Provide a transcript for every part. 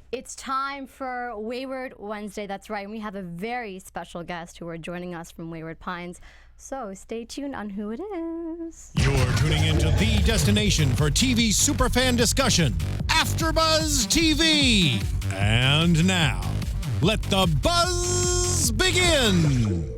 It's time for Wayward Wednesday. That's right. And we have a very special guest who are joining us from Wayward Pines. So stay tuned on who it is. You're tuning into the destination for TV superfan discussion, AFTERBUZZ TV. And now, let the buzz begin.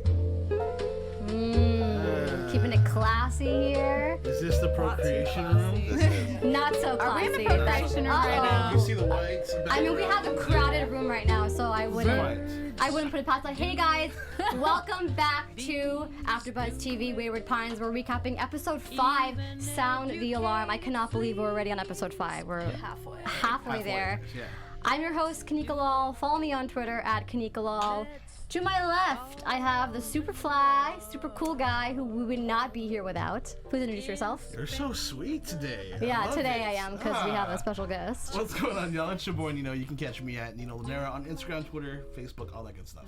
Keeping it classy here. Is this the procreation room? Not so classy. Are we in the procreation room right now? You see the lights? I mean, we have a crowded room right now, so I wouldn't put it past like, hey guys, welcome back to AFTERBUZZ TV Wayward Pines. We're recapping episode 5, Sound the Alarm. I cannot believe we're already on episode 5. We're halfway there. Yeah. I'm your host, Kanika Lal. Follow me on Twitter at Kanika Lal. To my left, I have the super fly, super cool guy who we would not be here without. Please introduce yourself. You're so sweet today. Yeah, today I am because we have a special guest. What's going on, y'all? It's your boy Nino. You can catch me at Nino Lanera on Instagram, Twitter, Facebook, all that good stuff.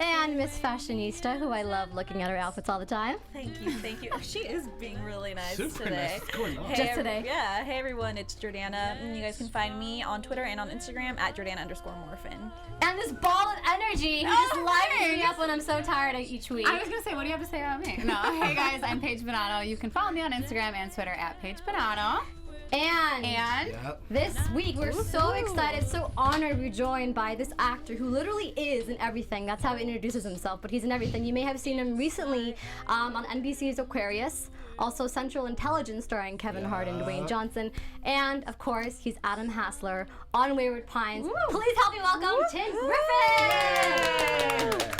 And Miss Fashionista, who I love looking at her outfits all the time. Thank you, thank you. She is being really nice Super today. nice. What's going on? Just today. Yeah, hey everyone, it's Jordana. And you guys can find me on Twitter and on Instagram at Jordana_Morfin. And this ball of energy who just lights me up when I'm so tired each week. I was going to say, what do you have to say about me? No, hey guys, I'm Paige Bonanno. You can follow me on Instagram and Twitter at Paige Bonanno. And this week we're so excited, so honored we're joined by this actor who literally is in everything. That's how he introduces himself, but he's in everything. You may have seen him recently on NBC's Aquarius, also Central Intelligence starring Kevin Hart and Dwayne Johnson, and of course he's Adam Hassler on Wayward Pines. Please help me welcome Tim Griffin,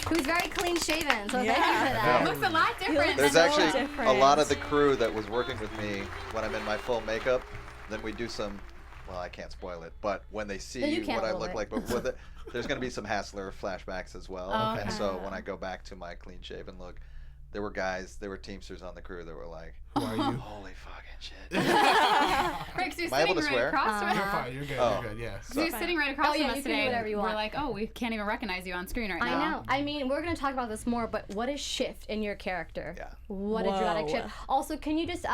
who's very clean shaven, so thank you for that. It looks a lot different. There's actually a lot of the crew that was working with me when I'm in my full makeup. Then we do some, well, I can't spoil it, but when they see what I look like, but with it, there's going to be some Hassler flashbacks as well. Oh, okay. And so when I go back to my clean shaven look, there were Teamsters on the crew that were like, who are you? Holy fucking shit. Rick, so you're Am I able sitting to right swear? across from You're us. fine. You're good. Oh. You're good. Yeah. So you're sitting right across from you us can do today. whatever you want. We're like, oh, we can't even recognize you on screen right I now. know. I mean, we're going to talk about this more, but what a shift in your character. Yeah. What a dramatic shift. Also, can you just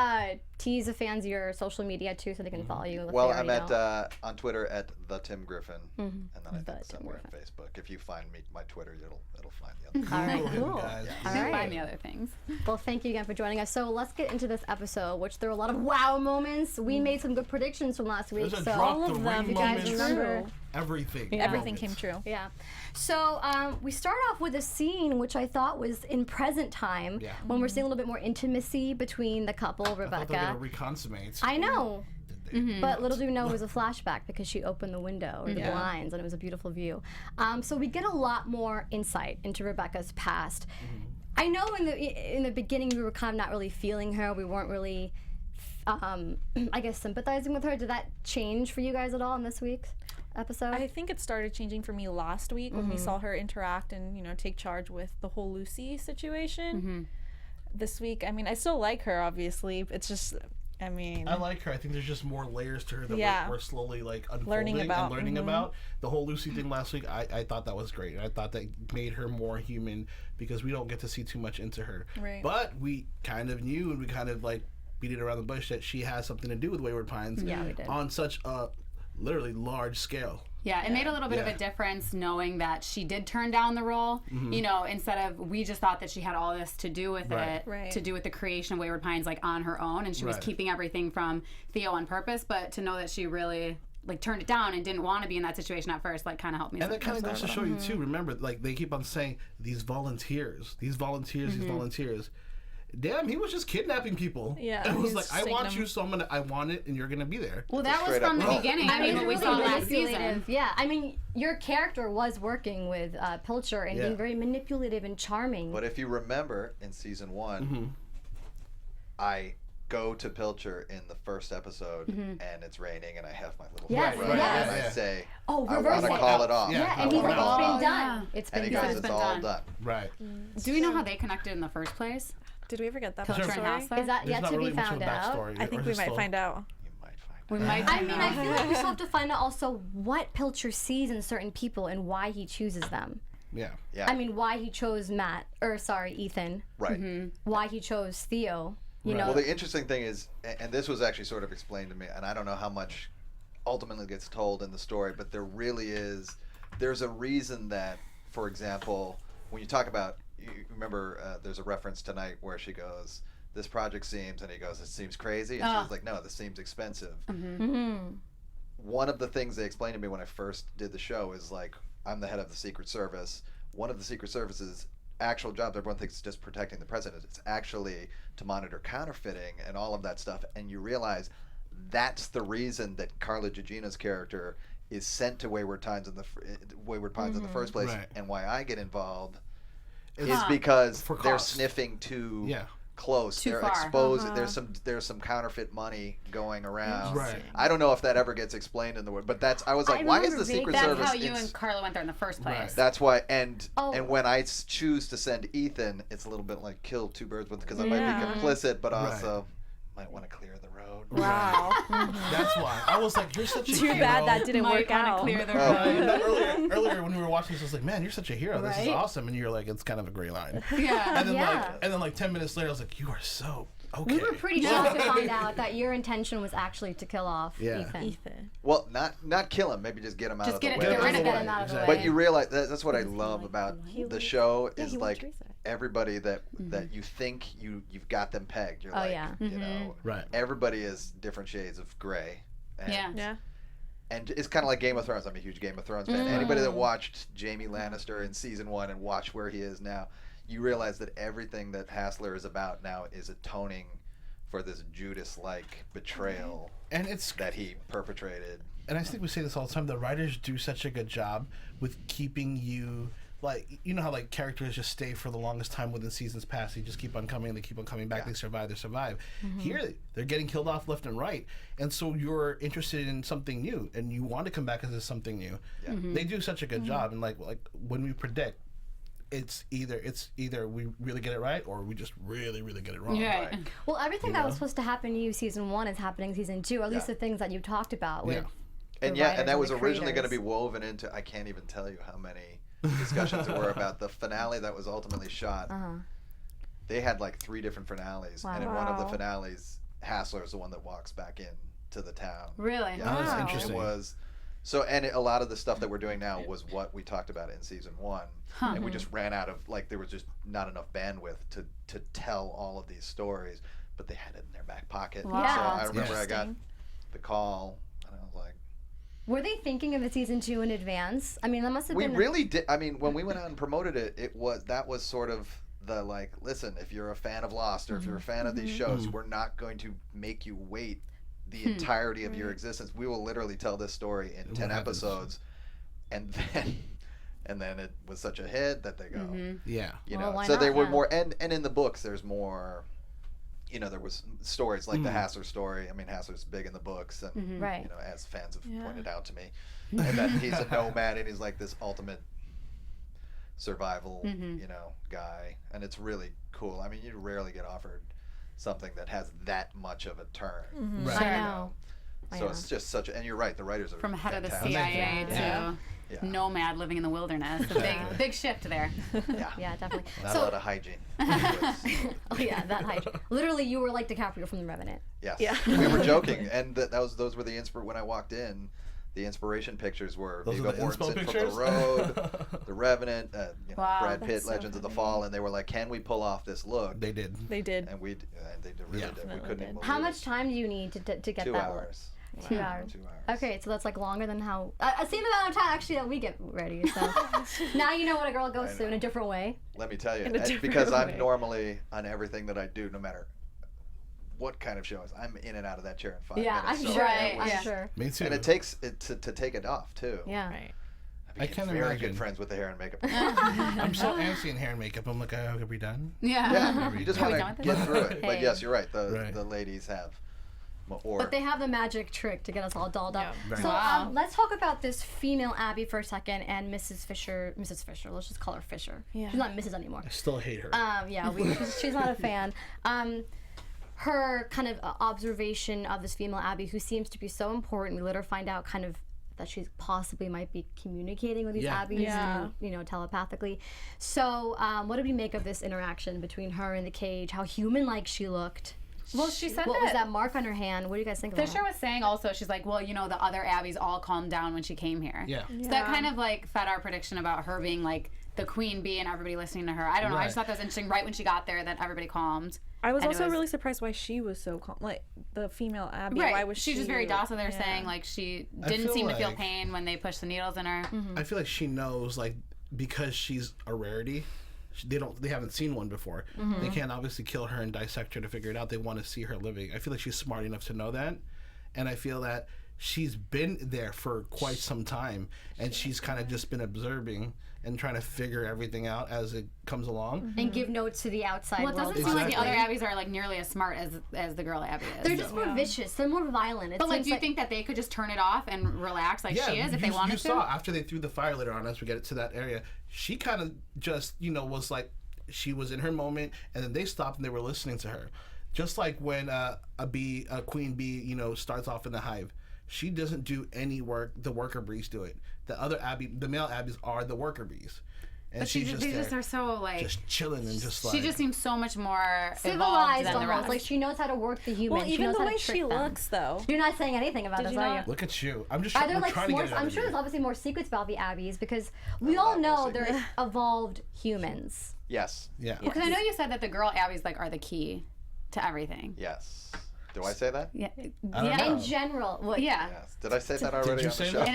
tease the fans your social media too so they can follow you? Well, I'm at on Twitter at the Tim Griffin, and then I think somewhere on Facebook. If you find me my Twitter, it'll find the other. All right, cool. Guys. All You'll right. find me other things. Well, thank you again for joining us. So let's get into this episode, which there were a lot of wow moments. We made some good predictions from last week. There's a So drop all the of them, ring you guys moments. remember? Everything. Yeah. Everything came true. Yeah. So we start off with a scene which I thought was in present time when we're seeing a little bit more intimacy between the couple, I thought they were Rebecca. going to reconsummate. I know. But little do we know it was a flashback because she opened the window or the blinds and it was a beautiful view. So we get a lot more insight into Rebecca's past. I know in the beginning we were kind of not really feeling her. We weren't really, I guess, sympathizing with her. Did that change for you guys at all in this week's episode? I think it started changing for me last week when we saw her interact and, take charge with the whole Lucy situation. This week, I mean, I still like her, obviously. It's just, I like her. I think there's just more layers to her that we're slowly like unfolding Learning about. and learning about. The whole Lucy thing last week, I thought that was great. I thought that made her more human because we don't get to see too much into her. Right. But we kind of knew and we kind of like beat it around the bush that she has something to do with Wayward Pines we did. on such a literally large scale. Yeah, it made a little bit of a difference knowing that she did turn down the role. Instead of we just thought that she had all this to do with it, to do with the creation of Wayward Pines, like on her own, and she was keeping everything from Theo on purpose. But to know that she really turned it down and didn't want to be in that situation at first, kind of helped me. And that kind of goes to show you too. Remember, they keep on saying these volunteers. Damn, he was just kidnapping people. Yeah, it was he's like, I want you, so I want it, and you're gonna be there. Well, that was from the beginning. I mean, what we saw last season. Yeah, I mean, your character was working with Pilcher and being very manipulative and charming. But if you remember, in season 1, I go to Pilcher in the first episode, and it's raining, and I have my little umbrella, and I say, I want to call it off. Yeah, and he's like, it's been done. It's been and he done. goes, it's all done. Right. Do we know how they connected in the first place? Did we ever get that Pilcher and backstory? Hassler? Is that There's yet not to really be much of found a out? backstory. I think we might find out. You might find We out. might. I mean, I feel like we still have to find out also what Pilcher sees in certain people and why he chooses them. Yeah. I mean, why he chose Ethan. Right. Why he chose Theo. You know. Well, the interesting thing is, and this was actually sort of explained to me, and I don't know how much ultimately gets told in the story, but there's a reason that, for example, when you talk about, you remember there's a reference tonight where she goes, this project seems, and he goes, it seems crazy, and she's like, no, this seems expensive. One of the things they explained to me when I first did the show is like, I'm the head of the Secret Service. One of the Secret Service's actual jobs, everyone thinks it's just protecting the president. It's actually to monitor counterfeiting and all of that stuff. And you realize that's the reason that Carla Gugino's character is sent to Wayward Pines in the first place, and why I get involved is because they're sniffing too close. They're exposed. There's some counterfeit money going around. I don't know if that ever gets explained in the word, but I was like, why is the Secret Service? That's how you and Carla went there in the first place. That's why. And when I choose to send Ethan, it's a little bit like kill two birds with, because I might be complicit, but also might want to clear the road. Wow. That's why. I was like, you're such a hero. Too bad that didn't work out. Clear the road. Earlier when we were watching this, I was like, man, you're such a hero. This is awesome. And you're like, it's kind of a gray line. Yeah. And then like 10 minutes later, I was like, you are so okay. We were pretty shocked to find out that your intention was actually to kill off Ethan. Well, not kill him. Maybe just get him out of the way. Get him out of the way. But you realize that's what I love about the show is like Teresa. Everybody that you think you've got them pegged. You're you know, everybody is different shades of gray. And, and it's kind of like Game of Thrones. I'm a huge Game of Thrones fan. Anybody that watched Jaime Lannister in season 1 and watched where he is now, you realize that everything that Hassler is about now is atoning for this Judas-like betrayal that he perpetrated. And I think we say this all the time. The writers do such a good job with keeping you, like, you know how like characters just stay for the longest time within seasons past. They just keep on coming. They keep on coming back. They survive. Here, they're getting killed off left and right, and so you're interested in something new, and you want to come back as something new. They do such a good job, and like when we predict, it's either we really get it right or we just really get it wrong. Right. Well, everything that was supposed to happen to you season 1 is happening season 2, or at least the things that you talked about with. And and that was originally going to be woven into. I can't even tell you how many discussions there were about the finale that was ultimately shot. They had like 3 different finales, and in one of the finales, Hassler is the one that walks back in to the town. Really? Yeah, that's interesting. It was so, and a lot of the stuff that we're doing now was what we talked about in season 1, and we just ran out of there was just not enough bandwidth to tell all of these stories, but they had it in their back pocket. Wow. So I remember I got the call, and I was like. Were they thinking of a season 2 in advance? I mean, that must have been. We really did. I mean, when we went out and promoted it, that was sort of the like, listen, if you're a fan of Lost or if you're a fan of these shows, we're not going to make you wait the entirety of your existence. We will literally tell this story in 10 episodes, and then it was such a hit that they go, you know. Well, so they were more, and in the books, there's more. You know, there was stories like the Hassler story. I mean, Hassler's big in the books, and you know, as fans have pointed out to me, and that he's a nomad and he's like this ultimate survival, you know, guy, and it's really cool. I mean, you rarely get offered something that has that much of a turn. I know. So it's just such a, and you're right, the writers are from head of the fantastic. CIA to nomad living in the wilderness. A big shift there. Yeah, definitely. Not a lot of hygiene. Oh yeah, that hygiene. Literally, you were like DiCaprio from The Revenant. Yes. Yeah. We were joking, and those were the when I walked in. The inspiration pictures were Viggo Mortensen from The Road, The Revenant, you know, Brad Pitt, Legends of the Fall, and they were like, "Can we pull off this look?" They did. They did. And they really did. We couldn't even believe How much time do you need to get 2 that hours. look? 2 hours. 2 hours. Okay, so that's like longer than how same amount of time actually that we get ready. So now you know what a girl goes through in a different way. Let me tell you, because I'm normally on everything that I do, no matter what kind of shows, I'm in and out of that chair in 5 minutes. I'm sure. Me too. And it takes it to take it off too. Yeah. Right. I can't very good friends with the hair and makeup. I'm so antsy in hair and makeup. I'm like, are we done? Yeah. You just want to get through it. But yes, you're right. The ladies have. But they have the magic trick to get us all dolled up. Right. So let's talk about this female Abbie for a second, and Mrs. Fisher. Let's just call her Fisher. Yeah. She's not Mrs. anymore. I still hate her. She's not a fan. Her kind of observation of this female Abbie, who seems to be so important. We later find out kind of that she possibly might be communicating with these Abbies, and, you know, telepathically. So what did we make of this interaction between her and the cage? How human-like she looked. Well, she said what was that mark on her hand? What do you guys think of that? Fisher was saying also, she's like, well, you know, the other Abbies all calmed down when she came here. Yeah. So that kind of like fed our prediction about her being like the queen bee and everybody listening to her. I don't know. I just thought that was interesting. Right when she got there, that everybody calmed. I was also really surprised why she was so calm. Like the female Abbie. Right. Why was she? She's just very docile. They're saying like she didn't seem to feel pain when they pushed the needles in her. I feel like she knows, like, because she's a rarity. They haven't seen one before. They can't obviously kill her and dissect her to figure it out. They want to see her living. I feel like she's smart enough to know that, and I feel that she's been there for quite some time, and she's kind of just been observing and trying to figure everything out as it comes along. And give notes to the outside Well, it world. doesn't seem like the other Abbies are like nearly as smart as the girl Abbie is. They're just more vicious. They're more violent. But like, do you think that they could just turn it off and relax like she is if they wanted to? You saw after they threw the fire later on, as we get to that area, she kind of just, was like, she was in her moment, and then they stopped and they were listening to her. Just like when a queen bee, starts off in the hive. She doesn't do any work. The worker bees do it. The male Abbies are the worker bees. And but she's they just are so like just chilling and just like she just seems so much more civilized than the almost. rest. Like she knows how to work the human. Well, she even knows the how way to trick she them. looks, though. You're not saying anything about this, are you? Look at you. I'm just Are there trying to more? get it out I'm of sure you. there's obviously more secrets about the Abbies because we all know they're evolved humans. Yes. Yeah. Because I know you said that the girl Abbies like are the key to everything. Yes. Do I say that? Yeah. I don't know. In general, well, Yeah. Yes. Did I say that already you on the say show? that? In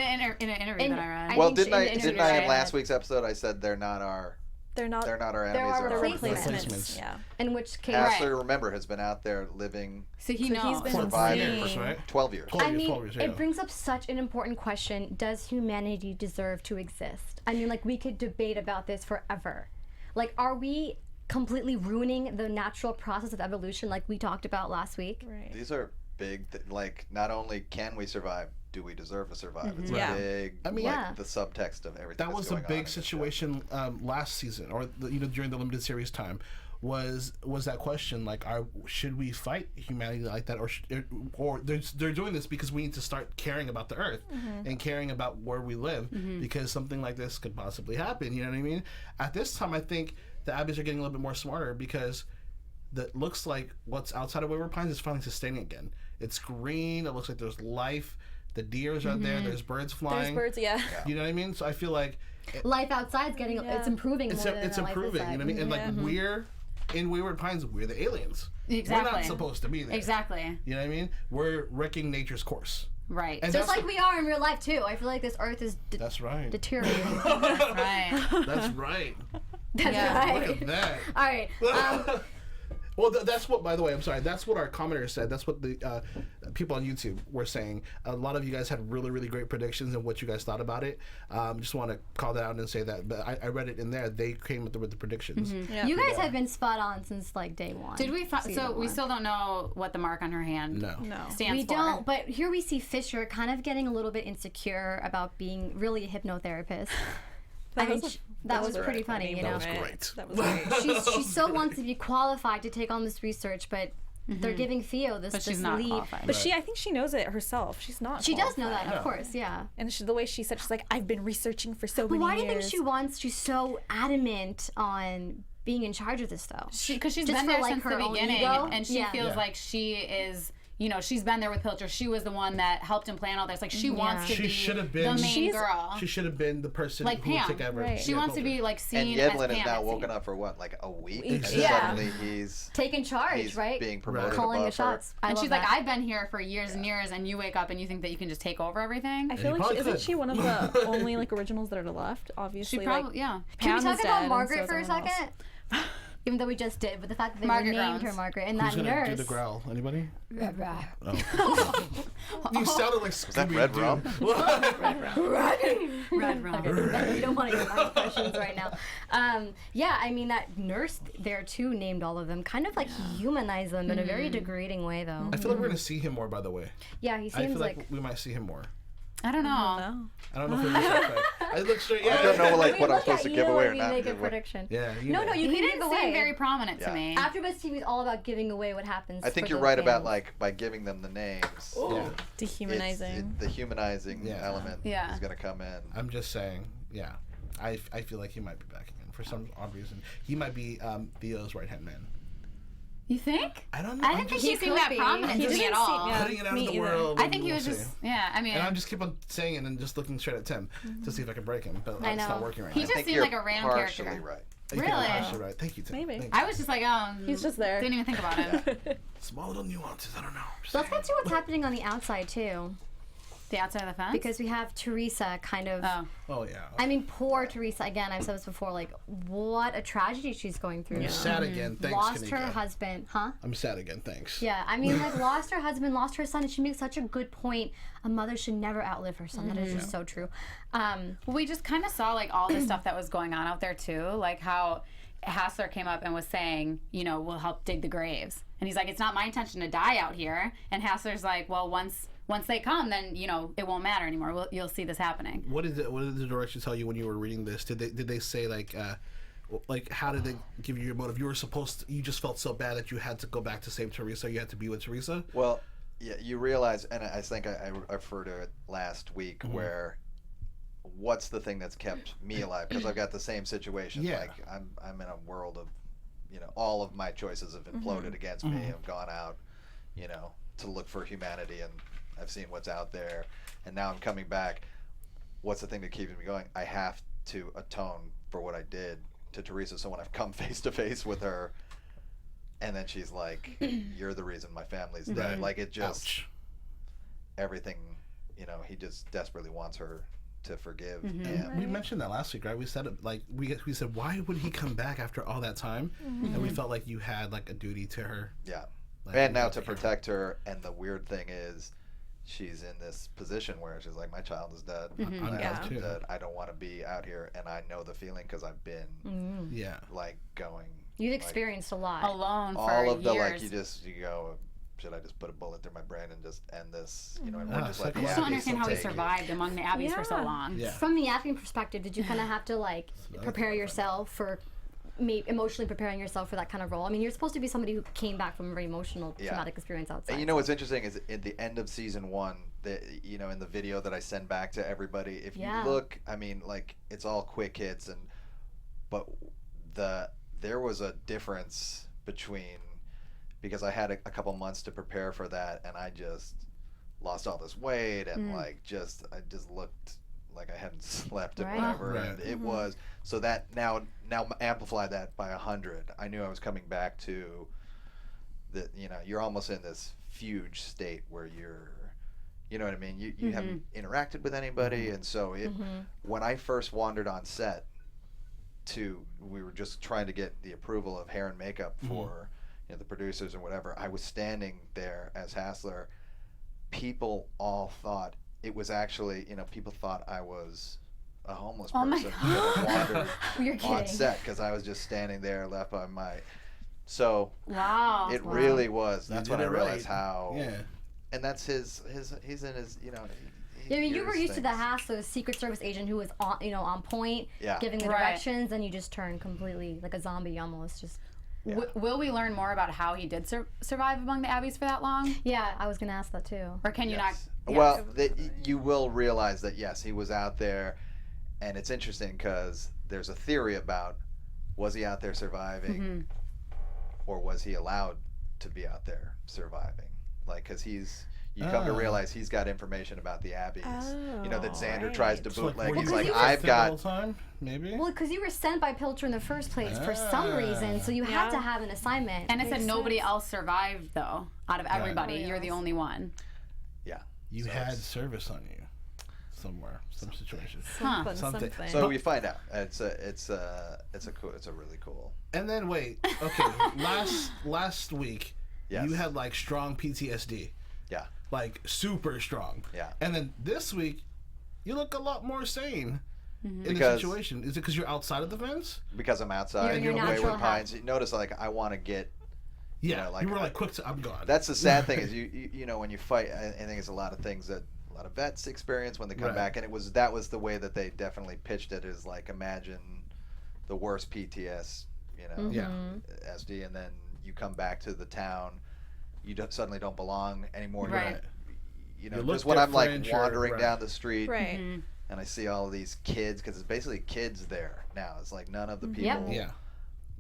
an interview that I read. Well, think didn't I in last week's episode? I said they're not our They're not our They're enemies. our They're replacements. Yeah. In which case, Hassler, remember, has been out there living So he So knows. he's been surviving First, right? 12 years. 12 I years, mean, 12 years, yeah. it brings up such an important question. Does humanity deserve to exist? I mean, like, we could debate about this forever. Like, are we completely ruining the natural process of evolution like we talked about last week? Right. These are big, like, not only can we survive, do we deserve to survive? It's Yeah. big, I mean, like, the subtext of everything That that's was a going on in big the show. situation last season, or during the limited series time, was that question like, should we fight humanity like that, or they're doing this because we need to start caring about the Earth and caring about where we live because something like this could possibly happen. You know what I mean? At this time, I think the Abbies are getting a little bit more smarter because that looks like what's outside of Wayward Pines is finally sustaining again. It's green. It looks like there's life. The deers are there. There's birds flying. There's birds, yeah. You know what I mean? So I feel like Life outside's getting, it's improving more than it's life improving. inside. You know what I mean? And like we're in Wayward Pines, we're the aliens. Exactly. We're not supposed to be there. Exactly. You know what I mean? We're wrecking nature's course. Right. And Just that's like we are in real life too. I feel like this Earth is that's right. deteriorating. right. That's right. That's Yeah. right. Look at that. All right. Well, that's what. By the way, I'm sorry. That's what our commenters said. That's what the people on YouTube were saying. A lot of you guys had really, really great predictions and what you guys thought about it. Just want to call that out and say that. But I read it in there. They came with the predictions. Yeah. You guys have been spot on since like day one. Did we? So we still don't know what the mark on her hand No. stands We for. don't, but here we see Fisher kind of getting a little bit insecure about being really a hypnotherapist. That was pretty funny, you know. That was great. That was great. She so wants to be qualified to take on this research, but they're giving Theo this, But she's this not lead. qualified. But I think she knows it herself. She's not. She does know qualified. that, of course, yeah. And the way she said, she's like, I've been researching for so But many why years. do you think she's so adamant on being in charge of this, though? Because she's Just been for, there like, since her the own beginning, ego? and she Yeah. feels Yeah. like she is. You know, she's been there with Pilcher. She was the one that helped him plan all this. Like, she wants to She be should have been- the main She's- girl. She should have been the person Like who would Pam. take over. Right. She Yeah, wants to be like And seen as Yedlin Pam. is now it woken seems. up for what, like a week? Exactly. And Yeah. suddenly he's Taking charge, right? being promoted Calling the above her. shots. I And love she's that. like, I've been here for years and years, and you wake up and you think that you can just take over everything. I you feel like probably isn't could. she one of the only like originals that are left? Obviously, She probably, like, Can we Pam talk is dead, about and Margaret so is for a everyone else. second? Even though we just did, but the fact that they Margaret named her Grounds. Margaret and Who's that gonna nurse. do the growl? Anybody? Rah, rah. You sounded like Is that Red Rum? Red Rum. You don't want to get my impressions right now. Yeah, I mean that nurse there too named all of them, kind of like humanize them in a very degrading way, though. I feel like we're gonna see him more. By the way, Yeah, he I seems feel like like. we might see him more. I don't know. I don't know if it looks like I look straight. I don't know like what I'm Look supposed at to you give away or when not we make a give away. prediction. Yeah. No, know. you He can didn't give seem away. very prominent to Yeah. me. AfterBuzz TV is all about giving away what happens. I think for you're the right about fans. like by giving them the names. Yeah. Dehumanizing. The humanizing Yeah. element Yeah. is gonna come in. I'm just saying. Yeah. I feel like he might be back again for some odd reason. He might be Theo's right hand man. You think? I don't know. I didn't think he seemed that prominent to me at all. Putting it out in the world. I think he was just, I mean. And I'm just keep on saying it and just looking straight at Tim to see if I can break him, but it's not working right now. He just seemed like a random character. Right. Really? Right. Thank you, Tim. Maybe. I was just like, he's just there. Didn't even think about it. Small little nuances. I don't know. Let's get to what's happening on the outside too. The outside of the fence? Because we have Teresa kind of. Oh yeah. I mean, poor Teresa. Again, I've said this before. Like, what a tragedy she's going through. You're sad again. Thanks, Lost Kanika. her husband, huh? I'm sad again. Thanks. Yeah, I mean, like, lost her husband, lost her son, and she makes such a good point. A mother should never outlive her son. That is just so true. Well, we just kind of saw like all the stuff that was going on out there too, like how Hassler came up and was saying, you know, we'll help dig the graves, and he's like, it's not my intention to die out here, and Hassler's like, well, once they come, then, you know, it won't matter anymore. You'll see this happening. What did the direction tell you when you were reading this? Did they say like how did they give you your motive? You just felt so bad that you had to go back to save Teresa. You had to be with Teresa. Well, yeah, you realize, and I think I referred to it last week, where what's the thing that's kept me alive? Because I've got the same situation. Yeah. Like I'm in a world of, you know, all of my choices have imploded against me. I've gone out, you know, to look for humanity, and I've seen what's out there, and now I'm coming back. What's the thing that keeps me going? I have to atone for what I did to Teresa. So when I've come face to face with her, and then she's like, "You're the reason my family's dead." Like, it just everything, you know. He just desperately wants her to forgive. And we mentioned that last week, right? We said it, like we said, why would he come back after all that time? And we felt like you had like a duty to her. Yeah. Like, and now to protect her. And the weird thing is, she's in this position where she's like, my child is dead. My husband's dead. I don't want to be out here, and I know the feeling because I've been like going. You've experienced a lot alone for all of years. the like you go, should I just put a bullet through my brain and just end this? You know, and we're just like, I just don't understand how he survived among the Abbeys for so long. Yeah. From the acting perspective, did you kind of have to like prepare yourself for emotionally preparing yourself for that kind of role? I mean, you're supposed to be somebody who came back from a very emotional, traumatic experience outside. And you know what's interesting is at the end of season 1, you know, in the video that I send back to everybody, if you look, I mean, like, it's all quick hits, but there was a difference between, because I had a couple months to prepare for that, and I just lost all this weight, and I just looked like I hadn't slept and whatever, and it was, so that now amplify that by 100. I knew I was coming back to the, you know, you're almost in this fugue state where you're, you know what I mean, you haven't interacted with anybody, and so when I first wandered on set, we were just trying to get the approval of hair and makeup for, you know, the producers and whatever. I was standing there as Hassler. People all thought it was actually, you know, people thought I was a homeless person that wandered on set because I was just standing there left by my. So it really was. That's when I realized how. Yeah. And that's his. He's in his. You know. I mean, you were used to the Hassler, Secret Service agent who was on, you know, on point, giving the directions, and you just turned completely like a zombie almost. Just. Yeah. Will we learn more about how he did survive among the Abbeys for that long? Yeah, I was gonna ask that too. Or can you not? Well, you will realize that yes, he was out there, and it's interesting because there's a theory about was he out there surviving, or was he allowed to be out there surviving? Like, because you come to realize he's got information about the Abbeys. You know, that Xander tries to bootleg. So he's like, I've got. Maybe. Well, because you were sent by Pilcher in the first place for some reason, so you had to have an assignment. And it said nobody else survived though. Out of everybody, you're the only one. Yeah. You had service on you somewhere, some situation. Something. So we find out. It's a really cool. And then wait, okay, last week you had like strong PTSD. Yeah. Like super strong. Yeah. And then this week, you look a lot more sane in the situation. Is it because you're outside of the fence? Because I'm outside. You're Wayward Pines. You notice, like, I want to get. Yeah. You know, like, you were like quick to. I'm gone. That's the sad thing is you know, when you fight. I think it's a lot of things that a lot of vets experience when they come back, and that was the way that they definitely pitched it, is like, imagine the worst PTS, you know, SD, and then you come back to the town. You suddenly don't belong anymore. Right. You know, just when I'm like wandering down the street, and I see all of these kids, because it's basically kids there now. It's like none of the people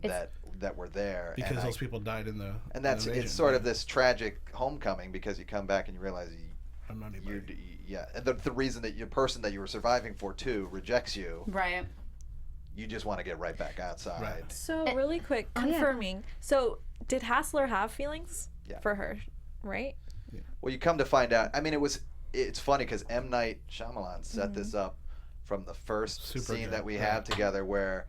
that that were there. Because those people died in the and that's it's sort of this tragic homecoming because you come back and you realize I'm not anybody. and the reason that your person that you were surviving for too rejects you. Right. You just want to get right back outside. Right. So really quick, confirming. So did Hassler have feelings for her, right? Yeah. Well, you come to find out. I mean, it's funny because M. Night Shyamalan set this up from the first scene that we have together where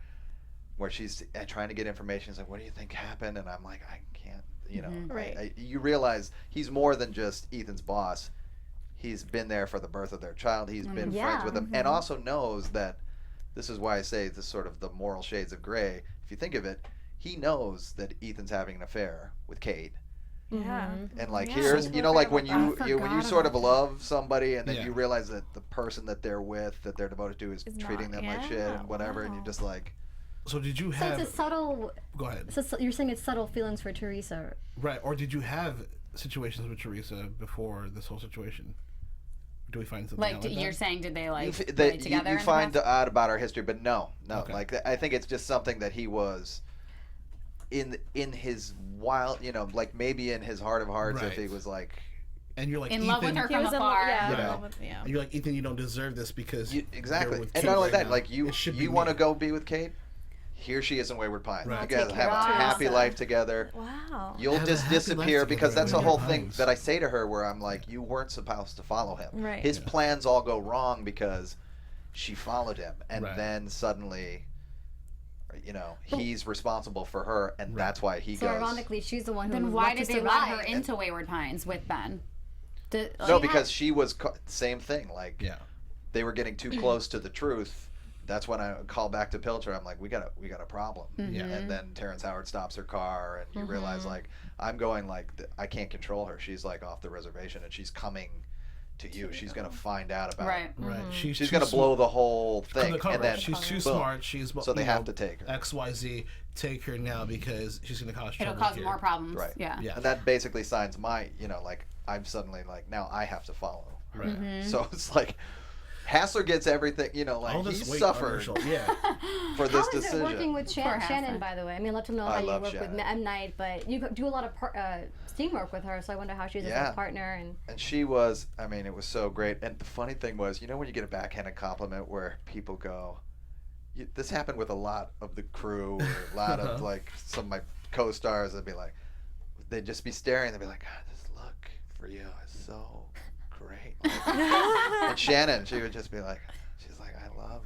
she's trying to get information. He's like, what do you think happened? And I'm like, I can't, you know. Right. You realize he's more than just Ethan's boss. He's been there for the birth of their child. He's been friends with them and also knows that this is why I say this sort of the moral shades of gray. If you think of it, he knows that Ethan's having an affair with Kate. Yeah. And like here's like when you sort of love somebody and then you realize that the person that they're with, that they're devoted to, is treating them like shit and whatever, and you're just like. So did you have? So it's a subtle. Go ahead. So you're saying it's subtle feelings for Teresa, right? Or did you have situations with Teresa before this whole situation? Do we find something like that? You're saying, did they like relate together? You find out about our history, but no. Okay. Like I think it's just something that he was in his wild, like maybe in his heart of hearts, if he was like. And you're like in Ethan, love with her from afar. And you're like, Ethan, you don't deserve this because exactly. With and Kate not only right that, now. like you want to go be with Kate. Here she is in Wayward Pines. Right. You guys have a happy life together. Wow. You'll just disappear because that's the whole thing that I say to her where I'm like, you weren't supposed to follow him. Right. His plans all go wrong because she followed him. And then suddenly, he's responsible for her and that's why he goes. So ironically, she's the one who Then why did they let her into Wayward Pines with Ben? No, because she was same thing. Like, they were getting too close to the truth. That's when I call back to Pilcher. I'm like, we got a problem. Yeah. And then Terrence Howard stops her car, and you realize like I'm going like I can't control her. She's like off the reservation, and she's coming to you. She's gonna find out about. Right. She's gonna blow the whole thing, and then she's too smart. She's so they have to take her. XYZ, take her now because she's gonna cause trouble. It'll cause more problems. Right. Yeah. And that basically signs my, like I'm suddenly like now I have to follow. Right. So it's like. Hassler gets everything, like he suffered for this decision. How is it working with Shannon, by the way? I mean, I'd love to know how you work Shannon. with M. Night, but you do a lot of teamwork with her, so I wonder how she's as a partner. And she was, it was so great. And the funny thing was, when you get a backhanded compliment where people go, this happened with a lot of the crew, or a lot of like some of my co-stars, they'd just be staring, they'd be like, God, this look for you is so great. And Shannon, she would just be like, I love,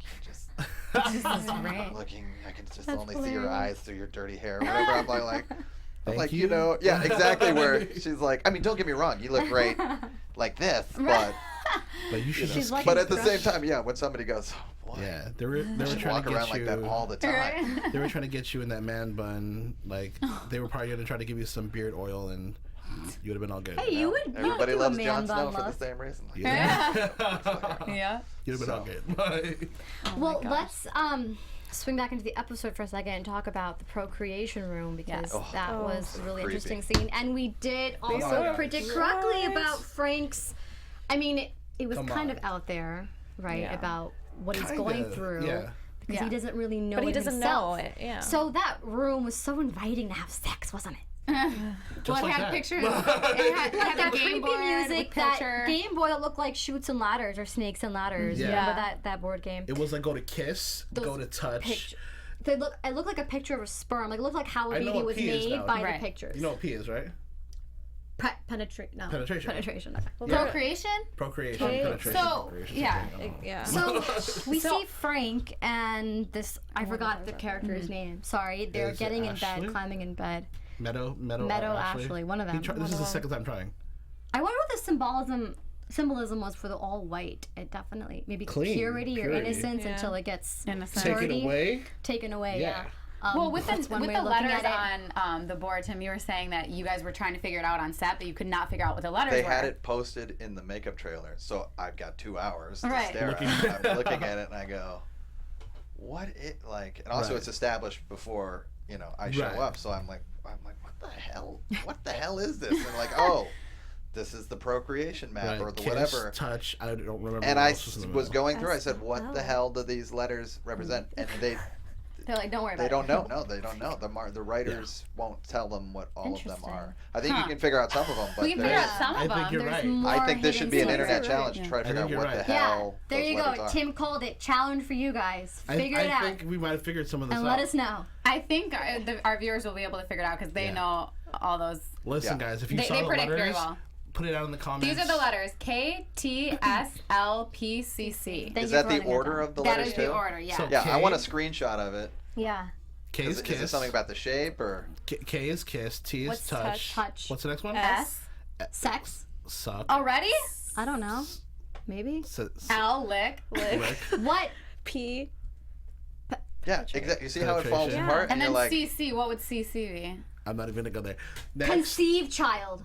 you just looking, I can just only see your eyes through your dirty hair, whatever. I'm like, exactly. Where she's like, don't get me wrong, you look great like this, but you should but at the same time, when somebody goes, oh, boy, they were trying to get around you like that all the time. They were trying to get you in that man bun, they were probably gonna try to give you some beard oil and. You would have been all good. Hey, everybody you loves Jon Snow for the same reason. Yeah. You'd have been all good. Well, let's swing back into the episode for a second and talk about the procreation room because that was a really interesting scene. And we did also predict correctly about Frank's. It was kind of out there, right? About what he's going through. Yeah. Because he doesn't really know but he it doesn't himself. know it. Yeah. So that room was so inviting to have sex, wasn't it? Well, it had pictures. It had that a game creepy board music, that Game Boy that looked like Chutes and Ladders or Snakes and Ladders. Yeah. Remember that board game? It was like go to kiss, go to touch. It looked like a picture of a sperm. Like it looked like how a baby was made by the pictures. You know what P is, right? Penetration. Okay. Procreation? Procreation. Okay. Penetration. So, procreation. So we see Frank and this, I forgot the character's name. Sorry. They're getting in bed, climbing in bed. Meadow Ashley, one of them. This is the second time trying. I wonder what the symbolism was for the all white. It definitely maybe purity or innocence until it gets taken away. Yeah. Well, with the letters on the board, Tim, you were saying that you guys were trying to figure it out on set, but you could not figure out what the letters were. They had it posted in the makeup trailer, so I've got 2 hours to stare at it. I'm looking at it and I go, what it like? And also it's established before I show up, so I'm like, what the hell? What the hell is this? And like, oh, this is the procreation map or the Kiss, whatever. Touch. I don't remember. And I was going through. I said, what the hell do these letters represent? And They're like, don't worry about They it. don't know. No, they don't know. The writers won't tell them what all of them are. I think you can figure out some of them, but We can figure out some of I them. think you're There's right. more I think this should be an hidden internet secrets. challenge to try to figure out you're what the right. hell There those you letters go. are. Tim called it. Challenge for you guys. Figure it out. I think we might have figured some of this And out. let us know. I think our viewers will be able to figure it out because they know all those. Listen, Yeah. guys, if you They saw the predict very letters, well. put it out in the comments. These are the letters K, T, S, L, P, C, C. Thank Is you that for the writing it order down. of the That letters is too? the order, yeah. So- Yeah, I K- want a screenshot of it. Yeah. K Is is it kiss. something about the shape or? K is kiss. T is What's touch. touch? What's the next one? S. Sex? Suck. Already? I don't know. Maybe. L, lick. Lick. What? P. Yeah, exactly. You see how it falls Penetration. apart, And you're then like, CC, what would CC be? I'm not even gonna go there. Next. Conceive child.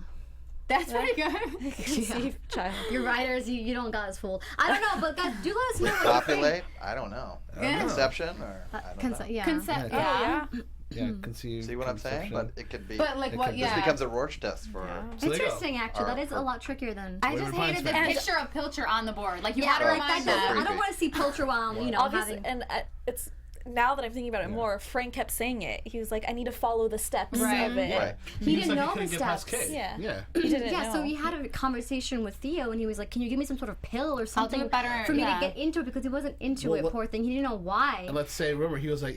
That's pretty good. Conceived child. Your writers, you don't got us fooled. I don't know, but guys, do let us know what you think. copulate? I don't know. Conception or I don't know. Yeah. Consent. Yeah. Yeah. Yeah, conceive. See what I'm saying? conception. But it could be. But like what? could- this Yeah. becomes a Rorsch test for. So there you go. Interesting, actually. Alright, That is a lot trickier than. I Wayward just Pines hated the fan. picture of Pilcher on the board. Like you Yeah, had to like remind that. them. I don't want to see Pilcher while I'm, Obviously, having. and it's now that I'm thinking about it more. Frank kept saying it. He was like, "I need to follow the steps Right. of it." Right. He was didn't like, know couldn't the get past steps. K. Yeah. Yeah. He didn't Yeah, know. so he had a conversation with Theo, and he was like, "Can you give me some sort of pill or something it better, for me yeah. to get into it?" Because he wasn't into it, Well, poor thing. He didn't know why. And let's say, remember, he was like,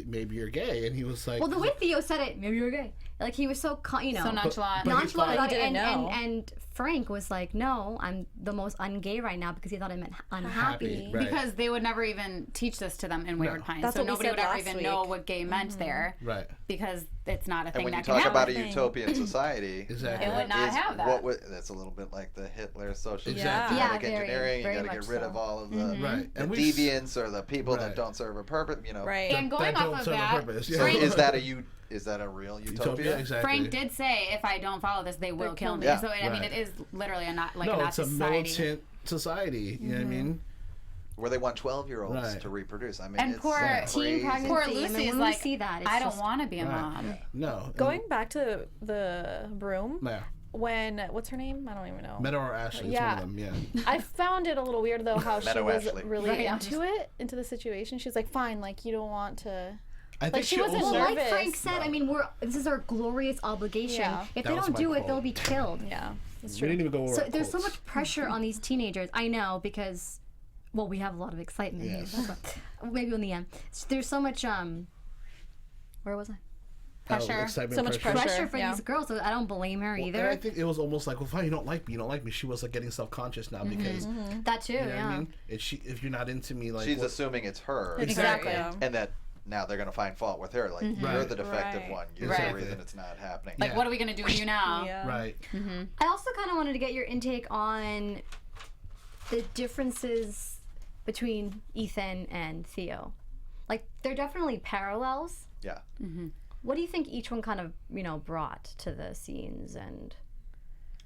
maybe you're gay, and he was like, Well, the way Theo said it, maybe you're gay. Like he was so, So nonchalant. but- nonchalant about He it, didn't know. and Frank was like, "No, I'm the most ungay right now," because he thought it meant unhappy. Right. Because they would never even teach this to them in Wayward Pines. That's so what we nobody said would ever last even week. know what gay meant there. Right. Because it's not a thing And when you that can talk about a happen. utopian society, Exactly. It would not is have that. that's a little bit like the Hitler socialist Exactly. Yeah, genetic very, engineering. very You got to much get rid so. of all of the, Right. the And we deviants or the people that Right. don't serve a purpose. Right. And going that off don't of serve a that, purpose. So Frank, is that a real utopia? Utopia, exactly. Frank did say, if I don't follow this, they will kill me. Yeah. So, I mean, Right. it is literally a No, Nazi it's a society. militant society. You know what I mean? Where they want 12-year-olds Right. to reproduce. I mean, And it's poor Teen crazy. pregnancy. Poor I mean, Lucy when is we like, see that, it's I don't just- want to be a Right. mom. No. Going back to the broom, Yeah. when what's her name? I don't even know. Meadow or Ashley, Yeah. it's one of them, yeah. I found it a little weird though how she Meadow was Ashley. really Right. into the situation. She's like, fine, like you don't want to. I think she wasn't Well, also, like nervous. Frank said, I mean, this is our glorious obligation. Yeah. If That they was don't my do it, quote. they'll be killed. Yeah, that's we true. didn't even go over So our there's so quotes. much pressure on these teenagers. I know because, well, we have a lot of excitement here. Yes. That's why. Maybe in the end, there's so much. Where was I? Pressure. Excitement, So much Pressure for yeah. these girls. So I don't blame her And either. I think it was almost like, well, fine, you don't like me, you don't like me. She was like getting self-conscious now because, That too. you know Yeah. what I mean? If you're not into me, like, She's what- assuming it's her. Exactly. Exactly. Yeah. And that now they're going to find fault with her. Like, you're Right. the defective Right. one. You're Right. the reason it's not happening. Like, Yeah. what are we going to do with you now? Yeah. right. I also kind of wanted to get your intake on the differences between Ethan and Theo. Like, they're definitely parallels. Yeah. What do you think each one kind of, brought to the scenes, and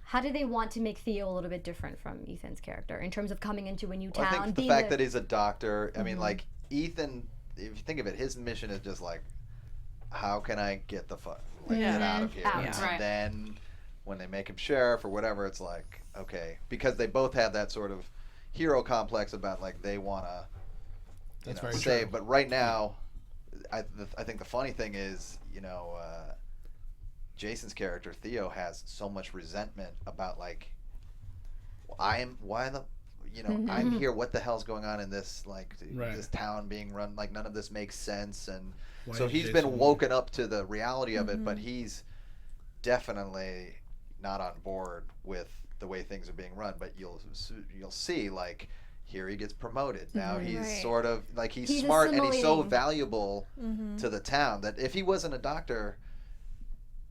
how did they want to make Theo a little bit different from Ethan's character in terms of coming into a new Well, town? I think the being fact that he's a doctor, I mean, like, Ethan, if you think of it, his mission is just like, how can I get get out of here? Out. And Right. then when they make him sheriff or whatever, it's like, okay. Because they both have that sort of hero complex about, like, they want to That's very save. true. But right now, I think the funny thing is, Jason's character Theo has so much resentment about like, I'm here. What the hell's going on in this Right. this town being run? Like none of this makes sense, and Why so is he's Jason- been woken up to the reality of it. But he's definitely not on board with the way things are being run. But you'll see like. Here he gets promoted. Now he's Right. sort of like he's He's smart and he's so assimilating. valuable to the town that if he wasn't a doctor,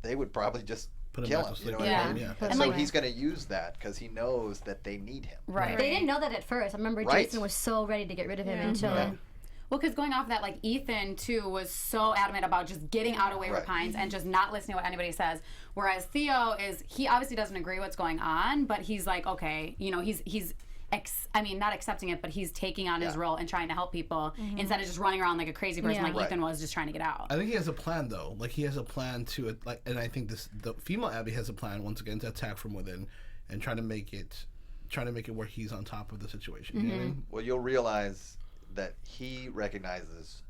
they would probably just Put him kill back him. to You know sleep. what I Yeah. mean? Yeah. And And so like- he's going to use that because he knows that they need him. Right. They didn't know that at first. I remember Right. Jason was so ready to get rid of him Yeah. until. Right. Well, because going off of that, like Ethan too was so adamant about just getting out of Wayward Right. Pines and just not listening to what anybody says. Whereas Theo he obviously doesn't agree what's going on, but he's like, okay, he's not accepting it, but he's taking on his Yeah. role and trying to help people instead of just running around like a crazy person Yeah. like Right. Ethan was just trying to get out. I think he has a plan though. Like he has a plan to and I think the female Abbie has a plan once again to attack from within and try to make it where he's on top of the situation. You know what I mean? Well, you'll realize that he recognizes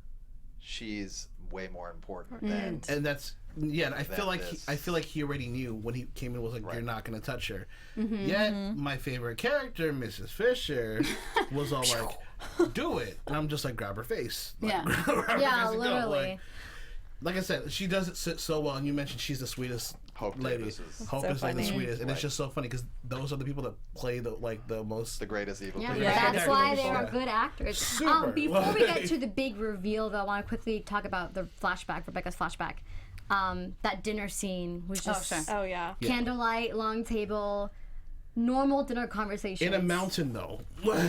she's way more important than. And that's and I feel like he already knew when he came in, was like, you're not gonna touch her. Yet my favorite character, Mrs. Fisher, was all like, do it, and I'm just like, grab her face. Like, yeah, literally. Like I said, she does it so well, and you mentioned she's the sweetest lady. Hope is like the sweetest, and it's just so funny because those are the people that play the greatest evil. Yeah, that's why they are good actors. Before we get to the big reveal, though, I want to quickly talk about the flashback, Rebecca's flashback. That dinner scene was just candlelight, long table, normal dinner conversation. In a mountain, though.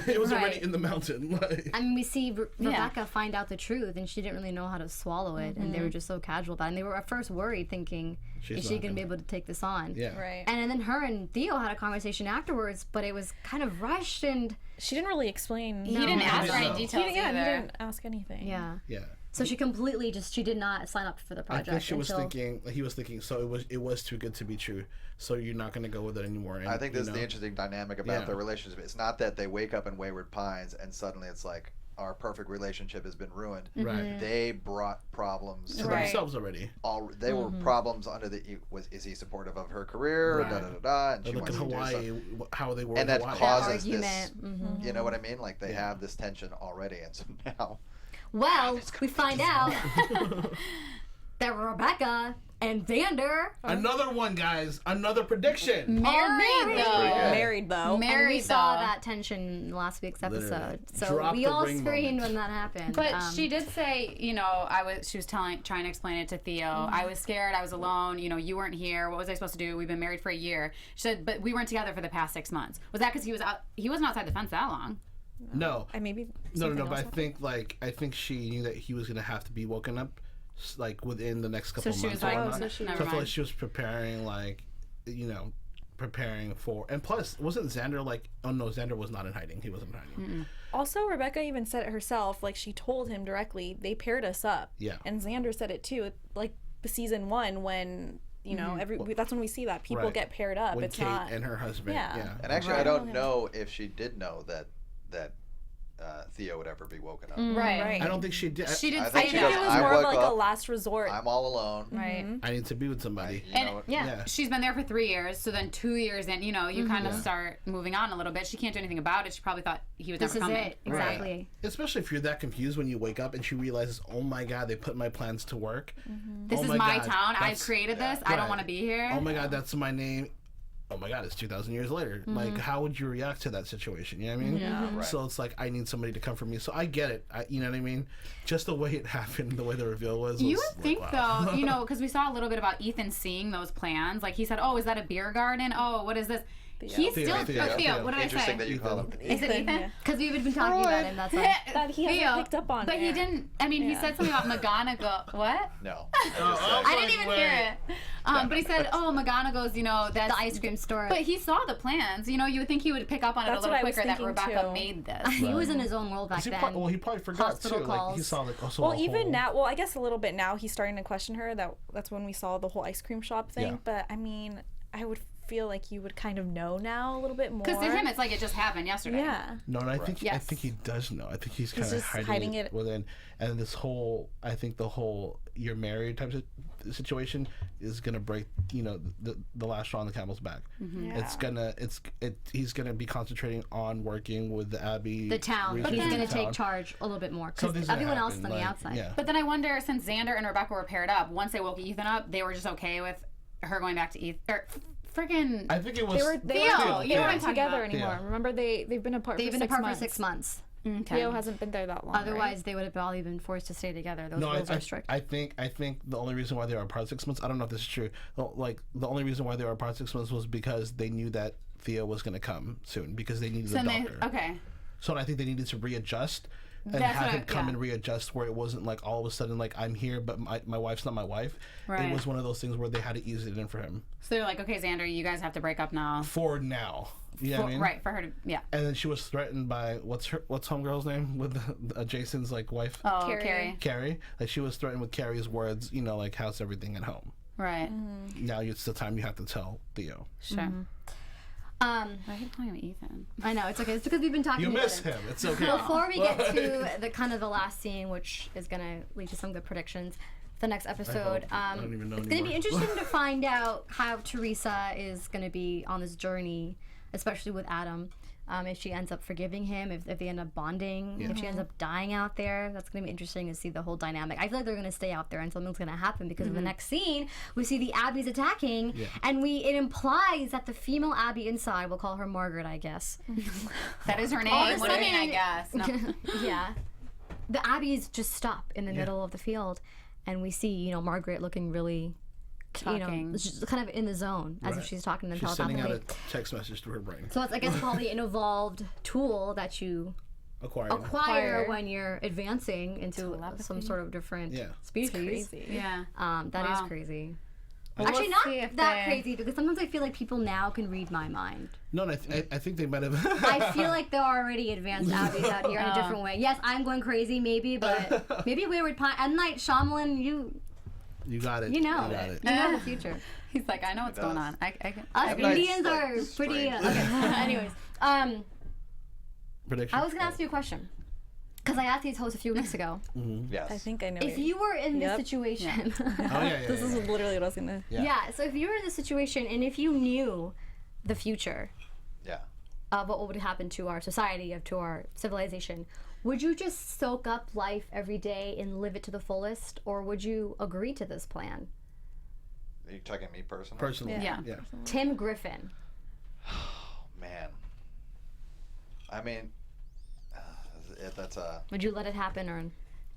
It was already in the mountain. I mean, we see Rebecca find out the truth, and she didn't really know how to swallow it, and they were just so casual about it. And they were at first worried, thinking, is she going to be able to take this on? Yeah. Right. And then her and Theo had a conversation afterwards, but it was kind of rushed, and she didn't really explain. He didn't ask for any details he didn't ask anything. Yeah. So she completely she did not sign up for the project. I think he was thinking, so it was too good to be true. So you're not going to go with it anymore. And, I think this is the interesting dynamic about their relationship. It's not that they wake up in Wayward Pines and suddenly it's like our perfect relationship has been ruined. Right. They brought problems to themselves already. They were problems under the. Is he supportive of her career? Right. Da, da, da, da, and she look at Hawaii, how they were. And that causes this. You know what I mean? Like they have this tension already, and so now. Well, we find out that Rebecca and Xander. Another one, guys. Another prediction. Married though. And we saw that tension in last week's episode. So we all screamed when that happened. But she did say, she was trying to explain it to Theo. I was scared. I was alone. You weren't here. What was I supposed to do? We've been married for a year. She said, but we weren't together for the past 6 months. Was that because he wasn't outside the fence that long? No. No. But I think she knew that he was gonna have to be woken up, like within the next couple months. She was like, so I feel like she was preparing, preparing for. And plus, wasn't Xander like? Oh no, Xander was not in hiding. He wasn't in hiding. Also, Rebecca even said it herself. Like she told him directly. They paired us up. Yeah. And Xander said it too. Like season 1 when. That's when we see that people get paired up. When it's Kate not and her husband. Yeah. And actually, I don't know if she did know that Theo would ever be woken up. Right. I don't think she did. She did I say think it was more of like a last resort. I'm all alone. Right. I need to be with somebody. She's been there for 3 years. So then 2 years in, you kind of start moving on a little bit. She can't do anything about it. She probably thought he was never coming. This is it. Exactly. Right. Especially if you're that confused when you wake up and she realizes, oh my God, they put my plans to work. This is my town. I've created this. I don't want to be here. Oh my God, that's my name. Oh my God, it's 2,000 years later. Like, how would you react to that situation? You know what I mean? Yeah, right. So it's like, I need somebody to comfort me. So I get it. You know what I mean? Just the way it happened, the way the reveal was. You would think, though, because we saw a little bit about Ethan seeing those plans. Like, he said, oh, is that a beer garden? Oh, what is this? He's still Theo. What did I say? Interesting that you call him. Is it Ethan? Because we've been talking about him. That's why. That he hasn't picked up on. But he didn't. I mean, he said something about McGonagall. What? No. I didn't even hear it. But he said, "Oh, McGonagall's, that's the ice cream store." But he saw the plans. You would think he would pick up on it a little quicker that Rebecca made this. He was in his own world back then. He probably forgot Hospital too. calls. Like he saw even now. Well, I guess a little bit now. He's starting to question her. That's when we saw the whole ice cream shop thing. Yeah. But I mean, I would feel like you would kind of know now a little bit more. Because to him, it's like it just happened yesterday. Yeah. No, and I think he does know. I think he's kind of hiding it within. And this whole, I think the whole you're married type of situation is gonna break, the last straw on the camel's back. He's gonna be concentrating on working with the Abbie, the town, but he's gonna take charge a little bit more because everyone else is on the outside. Yeah. But then I wonder, since Xander and Rebecca were paired up, once they woke Ethan up, they were just okay with her going back to Ethan. Freaking. I think it was they weren't together anymore. Yeah. Remember, they've been apart. They've been apart for 6 months. Okay. Theo hasn't been there that long. Otherwise, they would have probably been forced to stay together. Those rules are strict. I think the only reason why they were apart 6 months. I don't know if this is true. Like the only reason why they were apart 6 months was because they knew that Theo was going to come soon because they needed a doctor. Okay. So I think they needed to readjust. And have him come and readjust where it wasn't like all of a sudden like I'm here but my wife's not my wife. Right. It was one of those things where they had to ease it in for him. So they're like, okay, Xander, you guys have to break up now. For now. You know what I mean? Right, for her to, yeah. And then she was threatened by, what's homegirl's name? With Jason's like wife? Oh, Carrie. Carrie. Like she was threatened with Carrie's words, like how's everything at home? Right. Now it's the time you have to tell Theo. Sure. I keep calling him Ethan. I know, it's okay. It's because we've been talking You about miss it. him. It's okay. Before we get to the last scene, which is going to lead to some good predictions, the next episode, I don't even know it's going to be anymore. interesting to find out how Teresa is going to be on this journey, especially with Adam. If she ends up forgiving him, if they end up bonding, if she ends up dying out there, that's going to be interesting to see the whole dynamic. I feel like they're going to stay out there and something's going to happen because in the next scene, we see the Abbies attacking, and it implies that the female Abbie inside, we'll call her Margaret, I guess. That is her name. All of a What do you sudden- mean, I guess? No. Yeah. The Abbies just stop in the middle of the field, and we see, Margaret looking really... Talking. She's kind of in the zone as if she's talking to them She's sending out telepathically. a text message to her brain. So it's, I guess, probably an evolved tool that you acquire when you're advancing into some sort of different species. Crazy. Yeah. That is crazy. Well, Actually, we'll see not if that crazy, because sometimes I feel like people now can read my mind. No, I think they might have. I feel like there are already advanced Abbies out here in a different way. Yes, I'm going crazy, maybe, but maybe Wayward Pine. M. Night Shyamalan, you got it. You know You got it. You know the future. He's like, I know what's going on. Us Night's, Indians like, are pretty. strange. Okay. Anyways, Prediction. I was gonna ask you a question because I asked these hosts a few weeks ago. Yes. I think I know. If you were in this Yep. situation, Oh yeah. This is literally what I was gonna. yeah. So if you were in this situation and if you knew the future Yeah. of what would happen to our society, to our civilization, would you just soak up life every day and live it to the fullest, or would you agree to this plan? Are you talking to me personally? Personally. Yeah. Yeah. Tim Griffin. Man. I mean, that's a. Would you let it happen, or?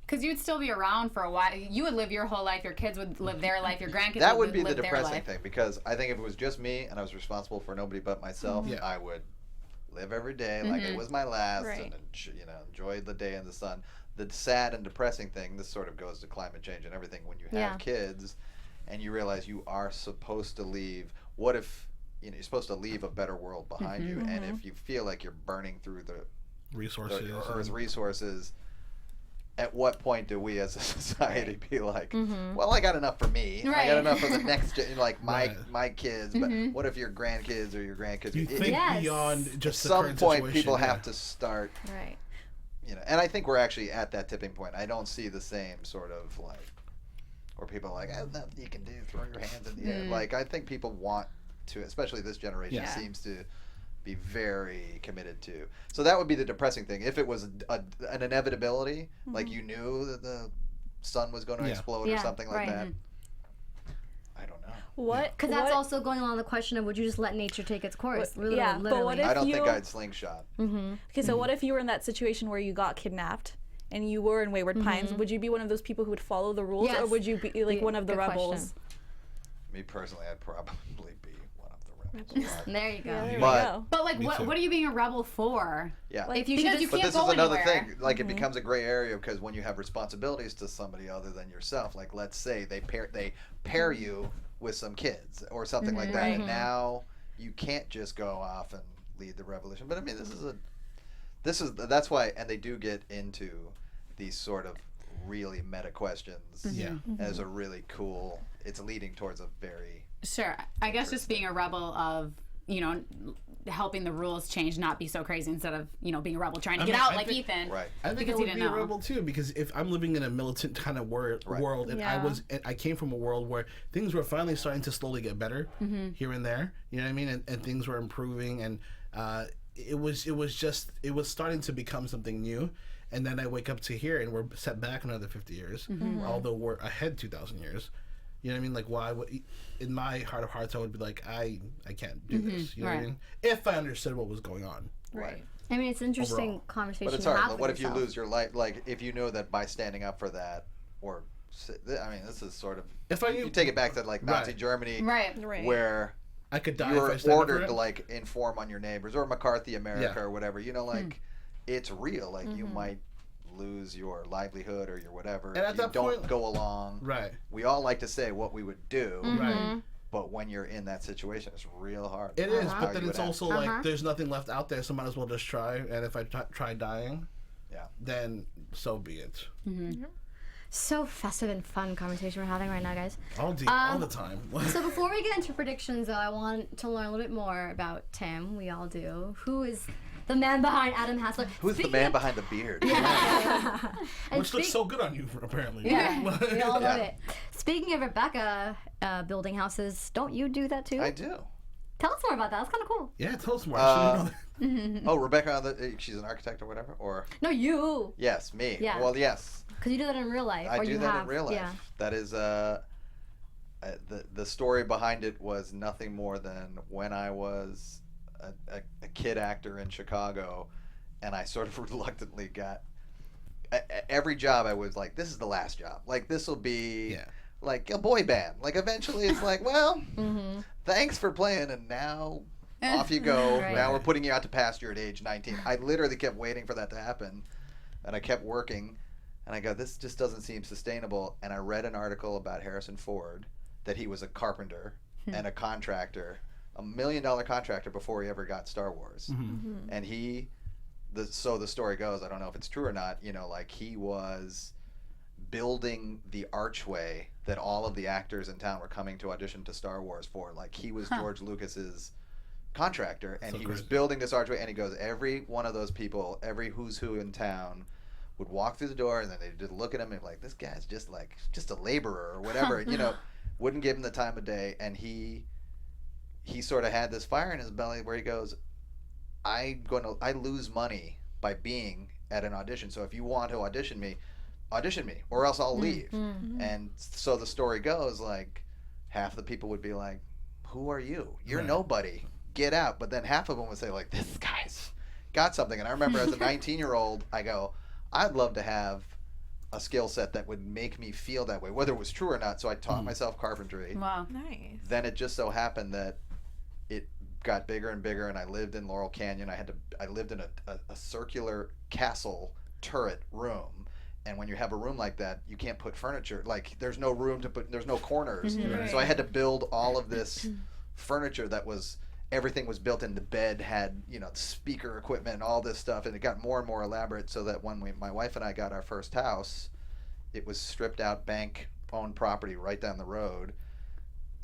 Because you'd still be around for a while. You would live your whole life. Your kids would live their life. Your grandkids That would would be the live their depressing life. thing, because I think if it was just me and I was responsible for nobody but myself, Yeah. I would live every day like it was my last, Right. and enjoy the day in the sun. The sad and depressing thing, this sort of goes to climate change and everything. When you have kids, and you realize you are supposed to leave. What if you're supposed to leave a better world behind you, and if you feel like you're burning through the Resources. Earth's resources, at what point do we as a society be like, well, I got enough for me. I got enough for the next my kids, but what if your grandkids or your grandkids? You think beyond just at the some current point situation, people have to start, Right. and I think we're actually at that tipping point. I don't see the same sort of where people are like, nothing you can do, throw your hands in the air. Like, I think people want to, especially this generation seems to be very committed to. So that would be the depressing thing. If it was an inevitability, like you knew that the sun was going to explode or something like that. I don't know. What? Because that's also going along the question of, would you just let nature take its course? But what if I don't think I'd slingshot. Okay, so what if you were in that situation where you got kidnapped and you were in Wayward Pines? Would you be one of those people who would follow the rules, or would you be like one of the Good rebels? question. Me personally, I'd probably be one of the rebels. There you go. Yeah, there But- we go. But like, what are you being a rebel for? Yeah. If you Because you But can't this go is another anywhere. thing. Like, it becomes a gray area, because when you have responsibilities to somebody other than yourself, like, let's say they pair you with some kids or something like that, and now you can't just go off and lead the revolution. But I mean, that's why, and they do get into these sort of really meta questions. As a really cool. It's leading towards a very. Sure. I guess just being a rebel of, helping the rules change, not be so crazy, instead of, being a rebel trying to get out like Ethan. Right. I think because I he would didn't be a know. rebel too, because if I'm living in a militant kind of world, and I came from a world where things were finally starting to slowly get better here and there, you know what I mean, and things were improving, and it was starting to become something new. And then I wake up to here, and we're set back another 50 years, although we're ahead 2,000 years. You know what I mean? Like, why would, in my heart of hearts, I would be like, I can't do this. You know what I mean? If I understood what was going on. Right. I mean, it's an interesting Overall. conversation But it's to have hard. with What if you yourself. lose your life? Like, if you know that by standing up for that, or I mean, this is sort of. If I you take it back to like Nazi Germany, Right. where I could die you if were I stand up for ordered it. to like inform on your neighbors, or McCarthy America or whatever. It's real. Like, you might lose your livelihood or your whatever. And at you that don't point- go along. Right. We all like to say what we would do. Right. But when you're in that situation, it's real hard. It is, How but you then would it's act. also like there's nothing left out there, so might as well just try. And if I try dying, Yeah. then so be it. So festive and fun conversation we're having right now, guys. All the time. So before we get into predictions, though, I want to learn a little bit more about Tim. We all do. Who is the man behind Adam Hassler? Who's the man behind the beard? Which looks so good on you, apparently. Yeah, we all love it. Speaking of Rebecca building houses, don't you do that too? I do. Tell us more about that. That's kind of cool. Yeah, tell us more. I should know that. Oh, Rebecca, she's an architect or whatever? Or No, you. Yes, me. Yeah. Well, yes. Because you do that in real life. I or do you that have, in real life. Yeah. That is, the story behind it was nothing more than when I was a kid actor in Chicago, and I sort of reluctantly got every job. I was like, this is the last job. Like, this will be like a boy band. Like, eventually it's like, well, thanks for playing, and now off you go. Right. Now we're putting you out to pasture at age 19. I literally kept waiting for that to happen, and I kept working, and I go, this just doesn't seem sustainable. And I read an article about Harrison Ford, that he was a carpenter and a contractor, $1 million contractor before he ever got Star Wars. And so the story goes, I don't know if it's true or not, you know, like he was building the archway that all of the actors in town were coming to audition to Star Wars for. Like, he was George Lucas's contractor, and he was building this archway, and he goes, every one of those people, every who's who in town would walk through the door, and then they'd just look at him and be like, this guy's just a laborer or whatever, you know, wouldn't give him the time of day. And he sort of had this fire in his belly where he goes, I lose money by being at an audition, so if you want to audition me, or else I'll leave. And so the story goes, like, half the people would be like, who are you? You're nobody. Get out. But then half of them would say, like, this guy's got something. And I remember as a 19-year-old, I go, I'd love to have a skill set that would make me feel that way, whether it was true or not. So I taught myself carpentry. Wow. Nice. Then it just so happened that it got bigger and bigger, and I lived in Laurel Canyon. I lived in a circular castle turret room. And when you have a room like that, you can't put furniture. Like, there's no room to put, there's no corners. So I had to build all of this furniture that was, everything was built in. The bed had, you know, speaker equipment and all this stuff. And it got more and more elaborate, so that when my wife and I got our first house, it was stripped out bank-owned property right down the road.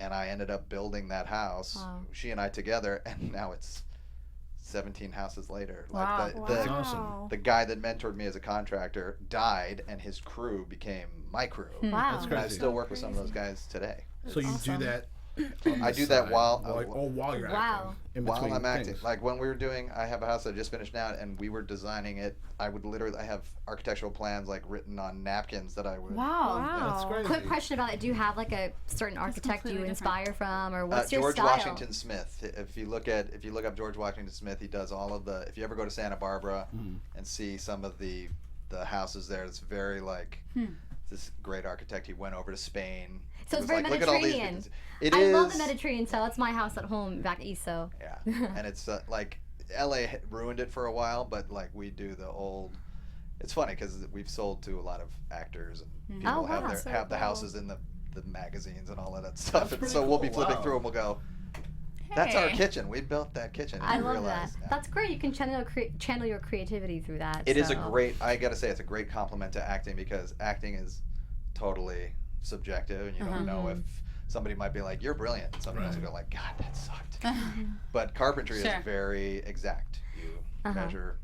And I ended up building that house, she and I together, and now it's 17 houses later. Like awesome. The guy that mentored me as a contractor died, and his crew became my crew. Wow. That's And I crazy. still work with some of those guys today. So you do that. I do that while you're Wow. acting. In while between I'm acting. things. Like when we were doing, I have a house that I just finished now, and we were designing it. I have architectural plans like written on napkins that I would. Wow. That's crazy. Quick question about it. Do you have like a certain architect you completely inspire from, or what's your George style? Washington Smith. If you look up George Washington Smith, he does all of the. If you ever go to Santa Barbara and see some of the houses there, it's very like this great architect. He went over to Spain. So He it's was very like, look at all these Mediterranean. things. I love the Mediterranean style. That's my house at home back east. So Yeah, and it's like LA ruined it for a while, but like we do the old. It's funny because we've sold to a lot of actors, and people Oh, wow. have the houses in the magazines and all of that stuff. And pretty so we'll be cool. flipping Wow. through and we'll go, that's our Hey. kitchen. We built that kitchen. And I you love realize, that. That's great. You can channel your creativity through that. It is a so. great. I gotta say, it's a great compliment to acting, because acting is totally subjective, and you don't know if somebody might be like, "You're brilliant," and somebody else will go like, "God, that sucked." But carpentry Sure. is very exact. You measure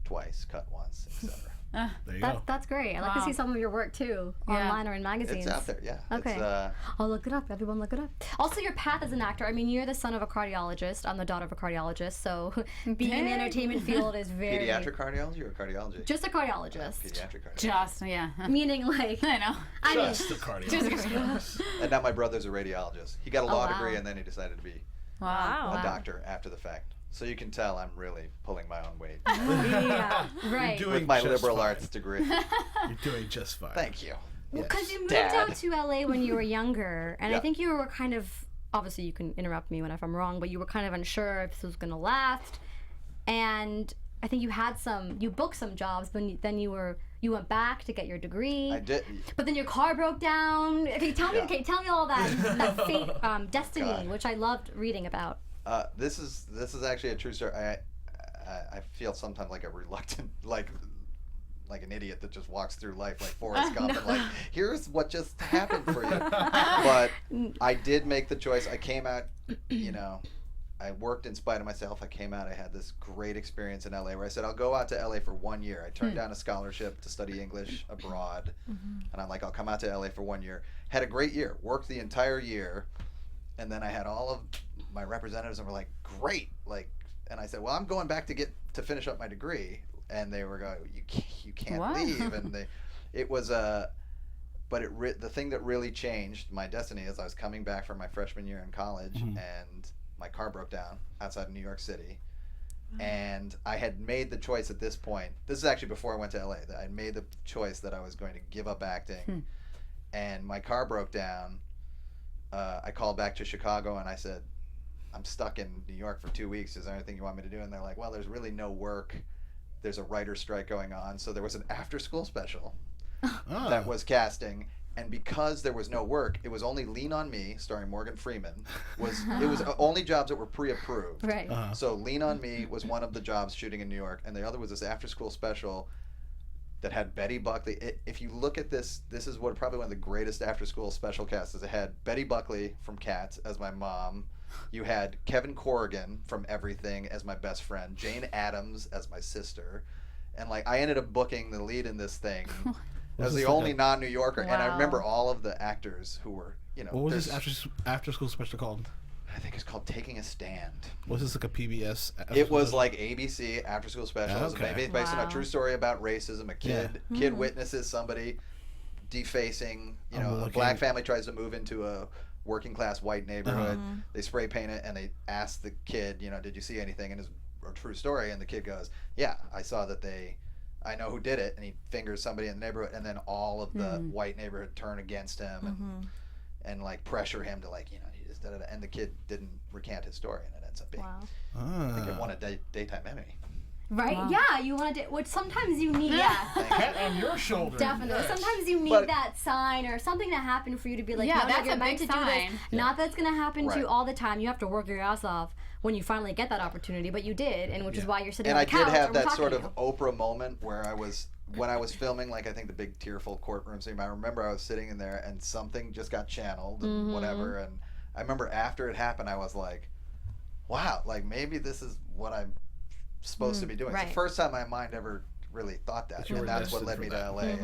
twice, cut once, etc. There you go. That's great. I like to Wow. see some of your work too, Yeah. online or in magazines. It's out there, yeah. Okay. It's, I'll look it up. Everyone look it up. Also, your path as an actor. I mean, you're the son of a cardiologist. I'm the daughter of a cardiologist. So being in the entertainment field is very... pediatric cardiology or cardiology? Just a cardiologist. Pediatric cardiology. Just, yeah. Meaning like... I know. I mean, Just the cardiologist. And now my brother's a radiologist. He got a law wow. degree, and then he decided to be Wow. a doctor after the fact. So you can tell I'm really pulling my own weight yeah, right. You're with doing my just liberal fine. arts degree. You're doing just fine. Thank you. Because you moved Dad. out to LA when you were younger, and I Yeah. think you were kind of... Obviously, you can interrupt me if I'm wrong, but you were kind of unsure if this was going to last. And I think you booked some jobs, but then you went back to get your degree. I did. But then your car broke down. Okay, tell me all that fate, destiny, God. which I loved reading about. This is actually a true story. I feel sometimes like a reluctant, like like an idiot that just walks through life like Forrest Gump and like, here's what just happened for you. But I did make the choice. I came out, you know, I worked in spite of myself. I came out, I had this great experience in LA where I said, I'll go out to LA for 1 year. I turned down a scholarship to study English abroad. And I'm like, I'll come out to LA for 1 year. Had a great year, worked the entire year. And then I had all of my representatives and were like, great. Like, and I said, well, I'm going back to finish up my degree. And they were going, you can't leave. And it was but the thing that really changed my destiny is I was coming back from my freshman year in college and my car broke down outside of New York City. And I had made the choice at this point, this is actually before I went to LA, that I made the choice that I was going to give up acting. And my car broke down. I called back to Chicago and I said, I'm stuck in New York for 2 weeks. Is there anything you want me to do? And they're like, well, there's really no work. There's a writer's strike going on. So there was an after-school special that was casting. And because there was no work, it was only Lean on Me, starring Morgan Freeman. It was only jobs that were pre-approved. Right. So Lean on Me was one of the jobs shooting in New York. And the other was this after-school special that had Betty Buckley. If you look at this is probably one of the greatest after-school special casts. It had Betty Buckley from Cats as my mom. You had Kevin Corrigan from Everything as my best friend, Jane Addams as my sister, and like I ended up booking the lead in this thing. I was the only non-New Yorker, and I remember all of the actors who were, you know. What was this after-school special called? I think it's called Taking a Stand. Was this like a PBS? It was like ABC after-school special. Okay. It was based on a true story about racism. A kid witnesses somebody defacing. You know, a black family tries to move into a working class white neighborhood. They spray paint it and they ask the kid, you know, did you see anything? And it's a true story. And the kid goes, yeah, I saw that I know who did it. And he fingers somebody in the neighborhood. And then all of the white neighborhood turn against him and like pressure him to like, you know, he just da-da-da. And the kid didn't recant his story. And it ends up being, I think it won a daytime Emmy. Right? Wow. Yeah, you want to which sometimes you need. Head on your shoulder. Definitely. Yes. Sometimes you need that sign or something to happen for you to be like, no, that's you're meant to do this. Not that it's going to happen to you all the time. You have to work your ass off when you finally get that opportunity, but you did, and which is why you're sitting on the couch. And I did have that sort of Oprah moment where when I was filming, like I think the big tearful courtroom scene, I remember I was sitting in there and something just got channeled and whatever, and I remember after it happened, I was like, wow, like maybe this is what I'm supposed to be doing. It's the first time my mind ever really thought that, and that's what led me to LA.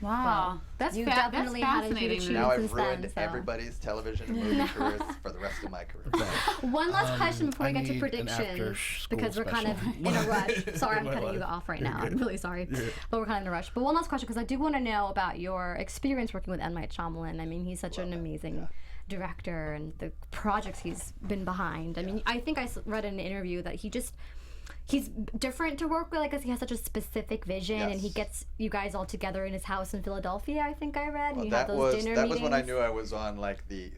Wow, that's definitely had a huge Now I've ruined everybody's television and movie careers for the rest of my career. One last question before we get to predictions, because we're kind of in a rush. Sorry, I'm cutting you off right now. I'm really sorry, but we're kind of in a rush. But one last question, because I do want to know about your experience working with M. Night Shyamalan. I mean, he's such an amazing director, and the projects he's been behind. I mean, I think I read in an interview that he's different to work with, like, because he has such a specific vision, and he gets you guys all together in his house in Philadelphia, I think I read. Well, you that have those dinner meetings. was when I knew I was on like the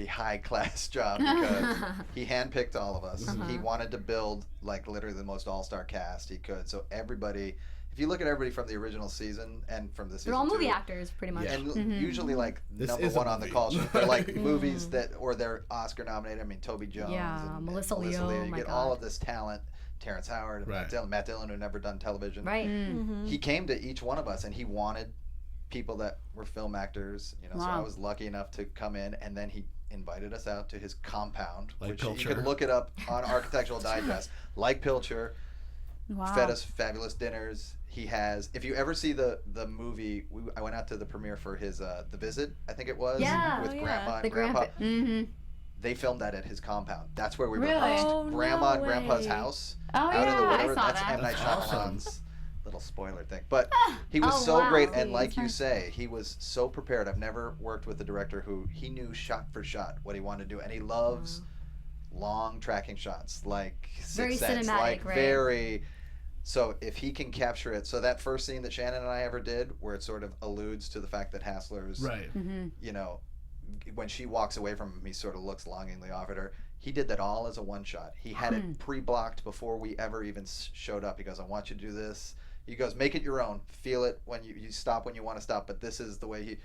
high class job, because he handpicked all of us. He wanted to build like literally the most all-star cast he could. So everybody, if you look at everybody from the original season and from the season, they're all movie actors pretty much. And usually like number one on the call sheet. They're like movies or they're Oscar nominated. I mean, Toby Jones and Melissa Leo. You get all of this talent. Terrence Howard, and Matt Dillon, who never done television. Right. He came to each one of us, and he wanted people that were film actors. You know, so I was lucky enough to come in, and then he invited us out to his compound, which Pilcher. You could look it up on Architectural Digest. Like Pilcher, fed us fabulous dinners. He has. If you ever see the movie, I went out to the premiere for his The Visit, I think it was, with Grandma and Grandpa. They filmed that at his compound. That's where we rehearsed. Grandma and Grandpa's house out in the whatever. That's M. Night Shyamalan's little spoiler thing. But he was so great, and like you say, he was so prepared. I've never worked with a director who he knew shot for shot what he wanted to do, and he loves long tracking shots, like very Sixth Sense, cinematic, like right? very. So if he can capture it, so that first scene that Shannon and I ever did, where it sort of alludes to the fact that Hassler's, you know, when she walks away from him, he sort of looks longingly off at her. He did that all as a one shot. He had it pre-blocked before we ever even showed up. He goes, I want you to do this. He goes, make it your own. Feel it when you stop when you want to stop, but this is the way he,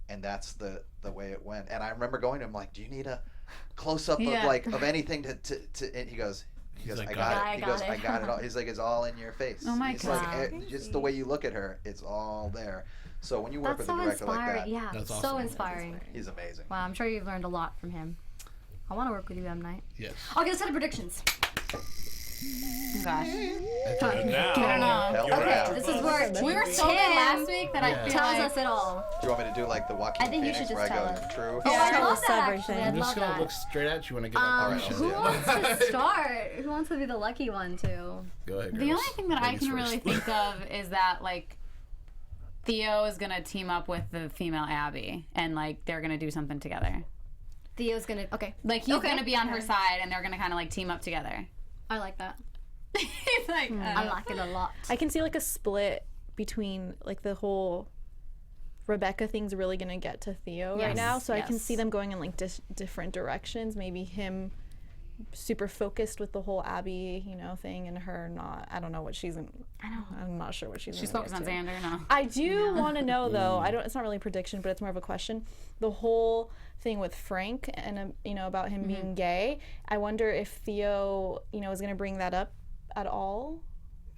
and that's the way it went. And I remember going to him like, do you need a close-up of anything to and he goes, He goes, I got it. He goes, I got it all. He's like, it's all in your face. Oh my God. Like, just the way you look at her, it's all there. So when you work with a director like that, yeah, that's awesome. So inspiring. He's amazing. Wow, I'm sure you've learned a lot from him. I want to work with you, M. Night. Yes. I'll get a set of predictions. Oh gosh. Okay, this is where we were so good last week that I feel tells us it all. Do you want me to do like the Joaquin Phoenix you should where I just go tell true? Oh, I love that actually. I'm just going to look straight at you when I get that question. Who wants to start? Who wants to be the lucky one to? Go ahead, girls. The only thing that I can really think of is that, like, Theo is going to team up with the female Abbie, and, like, they're going to do something together. Theo's going to, okay. Like, he's going to be on her side, and they're going to kind of, like, team up together. I like that. He's like, I like it a lot. I can see like a split between like the whole Rebecca thing's really gonna get to Theo right now, so I can see them going in like different directions. Maybe him super focused with the whole Abbie, thing, and her not. I don't know what she's in. I'm not sure what she's. She's focused on Xander. No. I do want to know though. I don't. It's not really a prediction, but it's more of a question. The whole thing with Frank and about him being gay. I wonder if Theo is gonna bring that up at all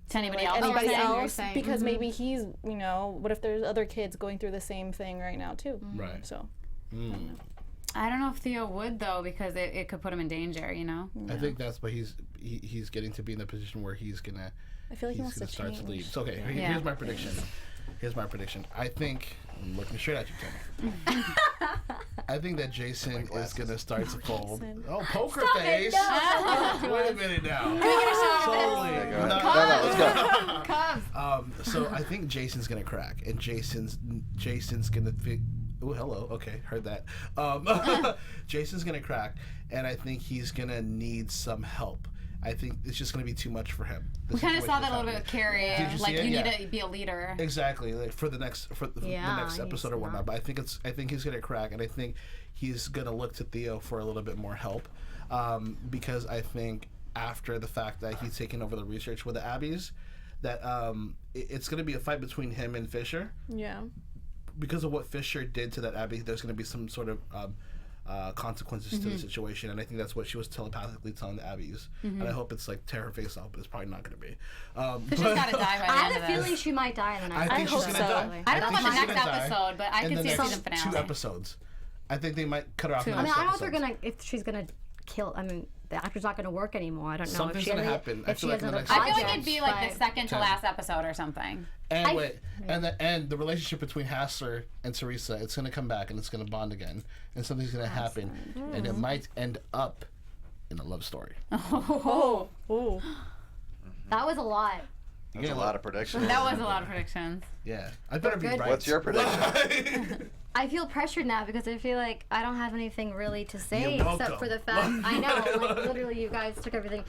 to anybody else. Anybody else? Because maybe he's what if there's other kids going through the same thing right now too? Right. So. I don't know if Theo would though, because it could put him in danger. I think that's what he's getting to be in the position where he's gonna. I feel like he wants to start change. to lead. So here's my prediction. I think I'm looking straight at you, Tim. I think that Jason is gonna start to fold. Oh, poker face! Wait a minute now. So I think Jason's gonna crack, and Jason's gonna. Oh, hello. Okay, heard that. Jason's gonna crack, and I think he's gonna need some help. I think it's just going to be too much for him. We kind of saw that a little bit with Carrie. Like you need to be a leader. Exactly, like for the next episode or whatnot. But I think he's going to crack, and I think he's going to look to Theo for a little bit more help, because I think after the fact that he's taken over the research with the Abbies, that it's going to be a fight between him and Fisher. Yeah. Because of what Fisher did to that Abbie, there's going to be some sort of consequences to the situation, and I think that's what she was telepathically telling the Abbies. And I hope it's like tear her face off, but it's probably not going to be. Fisher's got to die by the I end have a feeling she might die in the next. I think she's going to die. I don't know about the next episode, but I can see the season finale. 2 episodes. I think they might cut her off. I mean, I don't know if she's gonna kill. I mean, the actor's not gonna work anymore. I don't know. Something's gonna happen. I feel like I feel like it'd be like the second to last episode or something. And and the relationship between Hassler and Teresa, it's gonna come back and it's gonna bond again, and something's gonna happen, and it might end up in a love story. Oh. That was a lot. That's a lot of predictions. That was a lot of predictions. Yeah, I better be right. What's your prediction? I feel pressured now because I feel like I don't have anything really to say except for the fact I know, like literally, you guys took everything.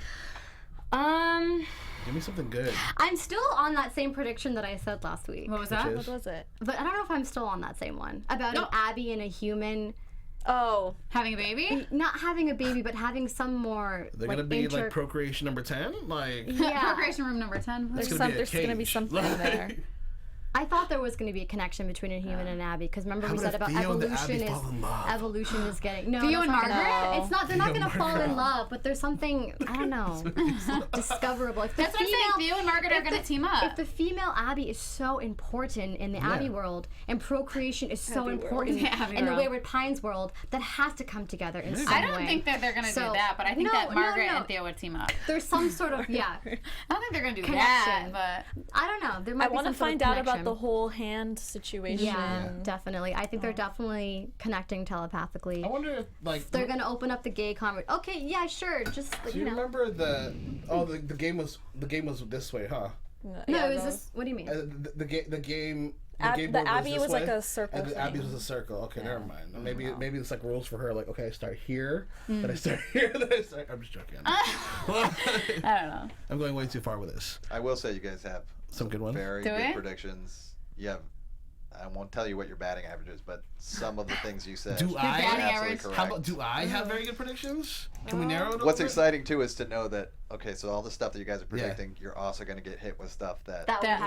Give me something good. I'm still on that same prediction that I said last week. What was that? What was it? But I don't know if I'm still on that same one about an Abbie and a human. Oh, having a baby? Not having a baby, but having some more. They're gonna be like procreation number 10, like procreation room number 10. There's gonna be something there. I thought there was going to be a connection between a human and Abby, because remember we said about evolution is getting Theo and Margaret. It's not. They're not going to fall in love, but there's something I don't know discoverable. That's what I'm saying. Theo and Margaret are going to team up. If the female Abbie is so important in the Abbie world, and procreation is so important in the Wayward Pines world, that has to come together in some way. I don't think that they're going to do that, but I think that Margaret and Theo would team up. There's some sort of I don't think they're going to do that, but I don't know. There might be some sort of find out about the whole hand situation. Yeah, definitely. I think they're definitely connecting telepathically. I wonder if they're gonna open up the gay conversation. Okay, yeah, sure. Just do you remember the game was this way, huh? No, it was this. What do you mean? The game. The Abbie was like a circle. And the Abbie was a circle. Okay, never mind. Maybe it's like rules for her. Like, okay, I start here, then I start here, then I start. I'm just joking. I don't know. I'm going way too far with this. I will say you guys have some good ones. Very good predictions. Yeah. I won't tell you what your batting average is, but some of the things you said. Do I have very good predictions? Can we narrow it? What's exciting too is to know that so all the stuff that you guys are predicting, you're also going to get hit with stuff that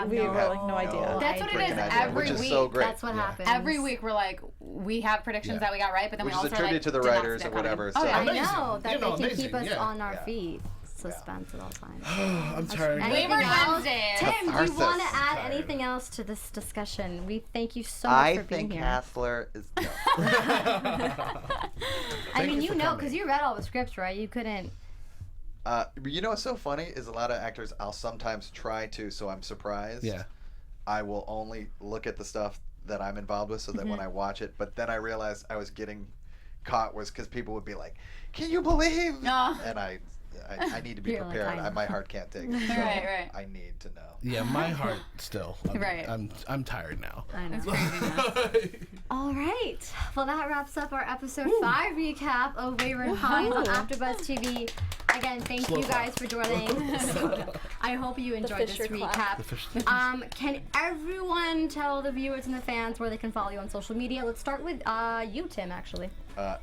we have like no idea. That's what it is every week. So great. That's what happens. Every week we're like, we have predictions that we got right, but then we also is a tribute to the writers and whatever. I know that they can keep us on our feet. suspense at all times. I'm tired. Wayward Wednesdays. Tim, do you want to add anything else to this discussion? We thank you so much for being here. I think Hassler is. I mean, you know, because you read all the scripts, right? You couldn't. You know what's so funny is a lot of actors, I'll sometimes try to, so I'm surprised. Yeah. I will only look at the stuff that I'm involved with so that when I watch it, but then I realized I was getting caught was because people would be like, "Can you believe?" No. And I need to be prepared. My heart can't take it. So Right. I need to know. Yeah, my heart still. Right. I'm tired now. I know. It's crazy. All right. Well, that wraps up our episode 5 recap of Wayward Pines on AfterBuzz TV. Again, thank you guys for joining. I hope you enjoyed this recap. Can everyone tell the viewers and the fans where they can follow you on social media? Let's start with you, Tim, actually.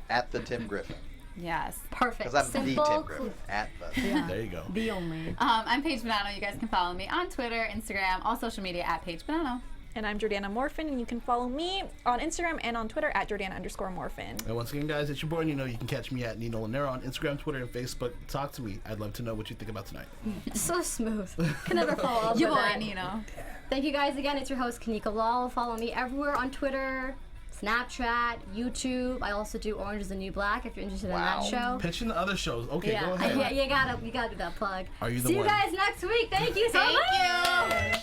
At the Tim Griffin. Yes. Perfect. Because I'm Simple. the Tim Griffin. At the. Yeah. There you go. The only. I'm Paige Bonanno. You guys can follow me on Twitter, Instagram, all social media at Paige Bonanno. And I'm Jordana Morfin, and you can follow me on Instagram and on Twitter at Jordana_Morfin. And once again, guys, it's your boy, and you know you can catch me at Nino Lanero on Instagram, Twitter, and Facebook. Talk to me. I'd love to know what you think about tonight. So smooth. Can never follow up You with boy, that. Nino. Thank you guys again. It's your host, Kanika Lal. Follow me everywhere on Twitter, Snapchat, YouTube. I also do Orange is the New Black if you're interested in that show. Pitching the other shows. Okay, go ahead. Yeah, you gotta do that plug. Are you the See one? you guys next week. Thank you so much.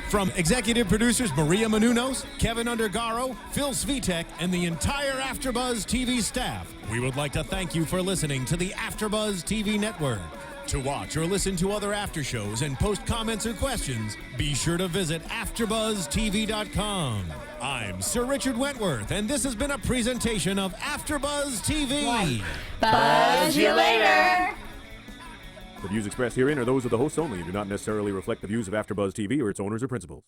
From executive producers Maria Menounos, Kevin Undergaro, Phil Svitek, and the entire AfterBuzz TV staff, we would like to thank you for listening to the AfterBuzz TV network. To watch or listen to other after shows and post comments or questions, be sure to visit AfterBuzzTV.com. I'm Sir Richard Wentworth, and this has been a presentation of AfterBuzz TV. Buzz you later. The views expressed herein are those of the hosts only and do not necessarily reflect the views of AfterBuzz TV or its owners or principals.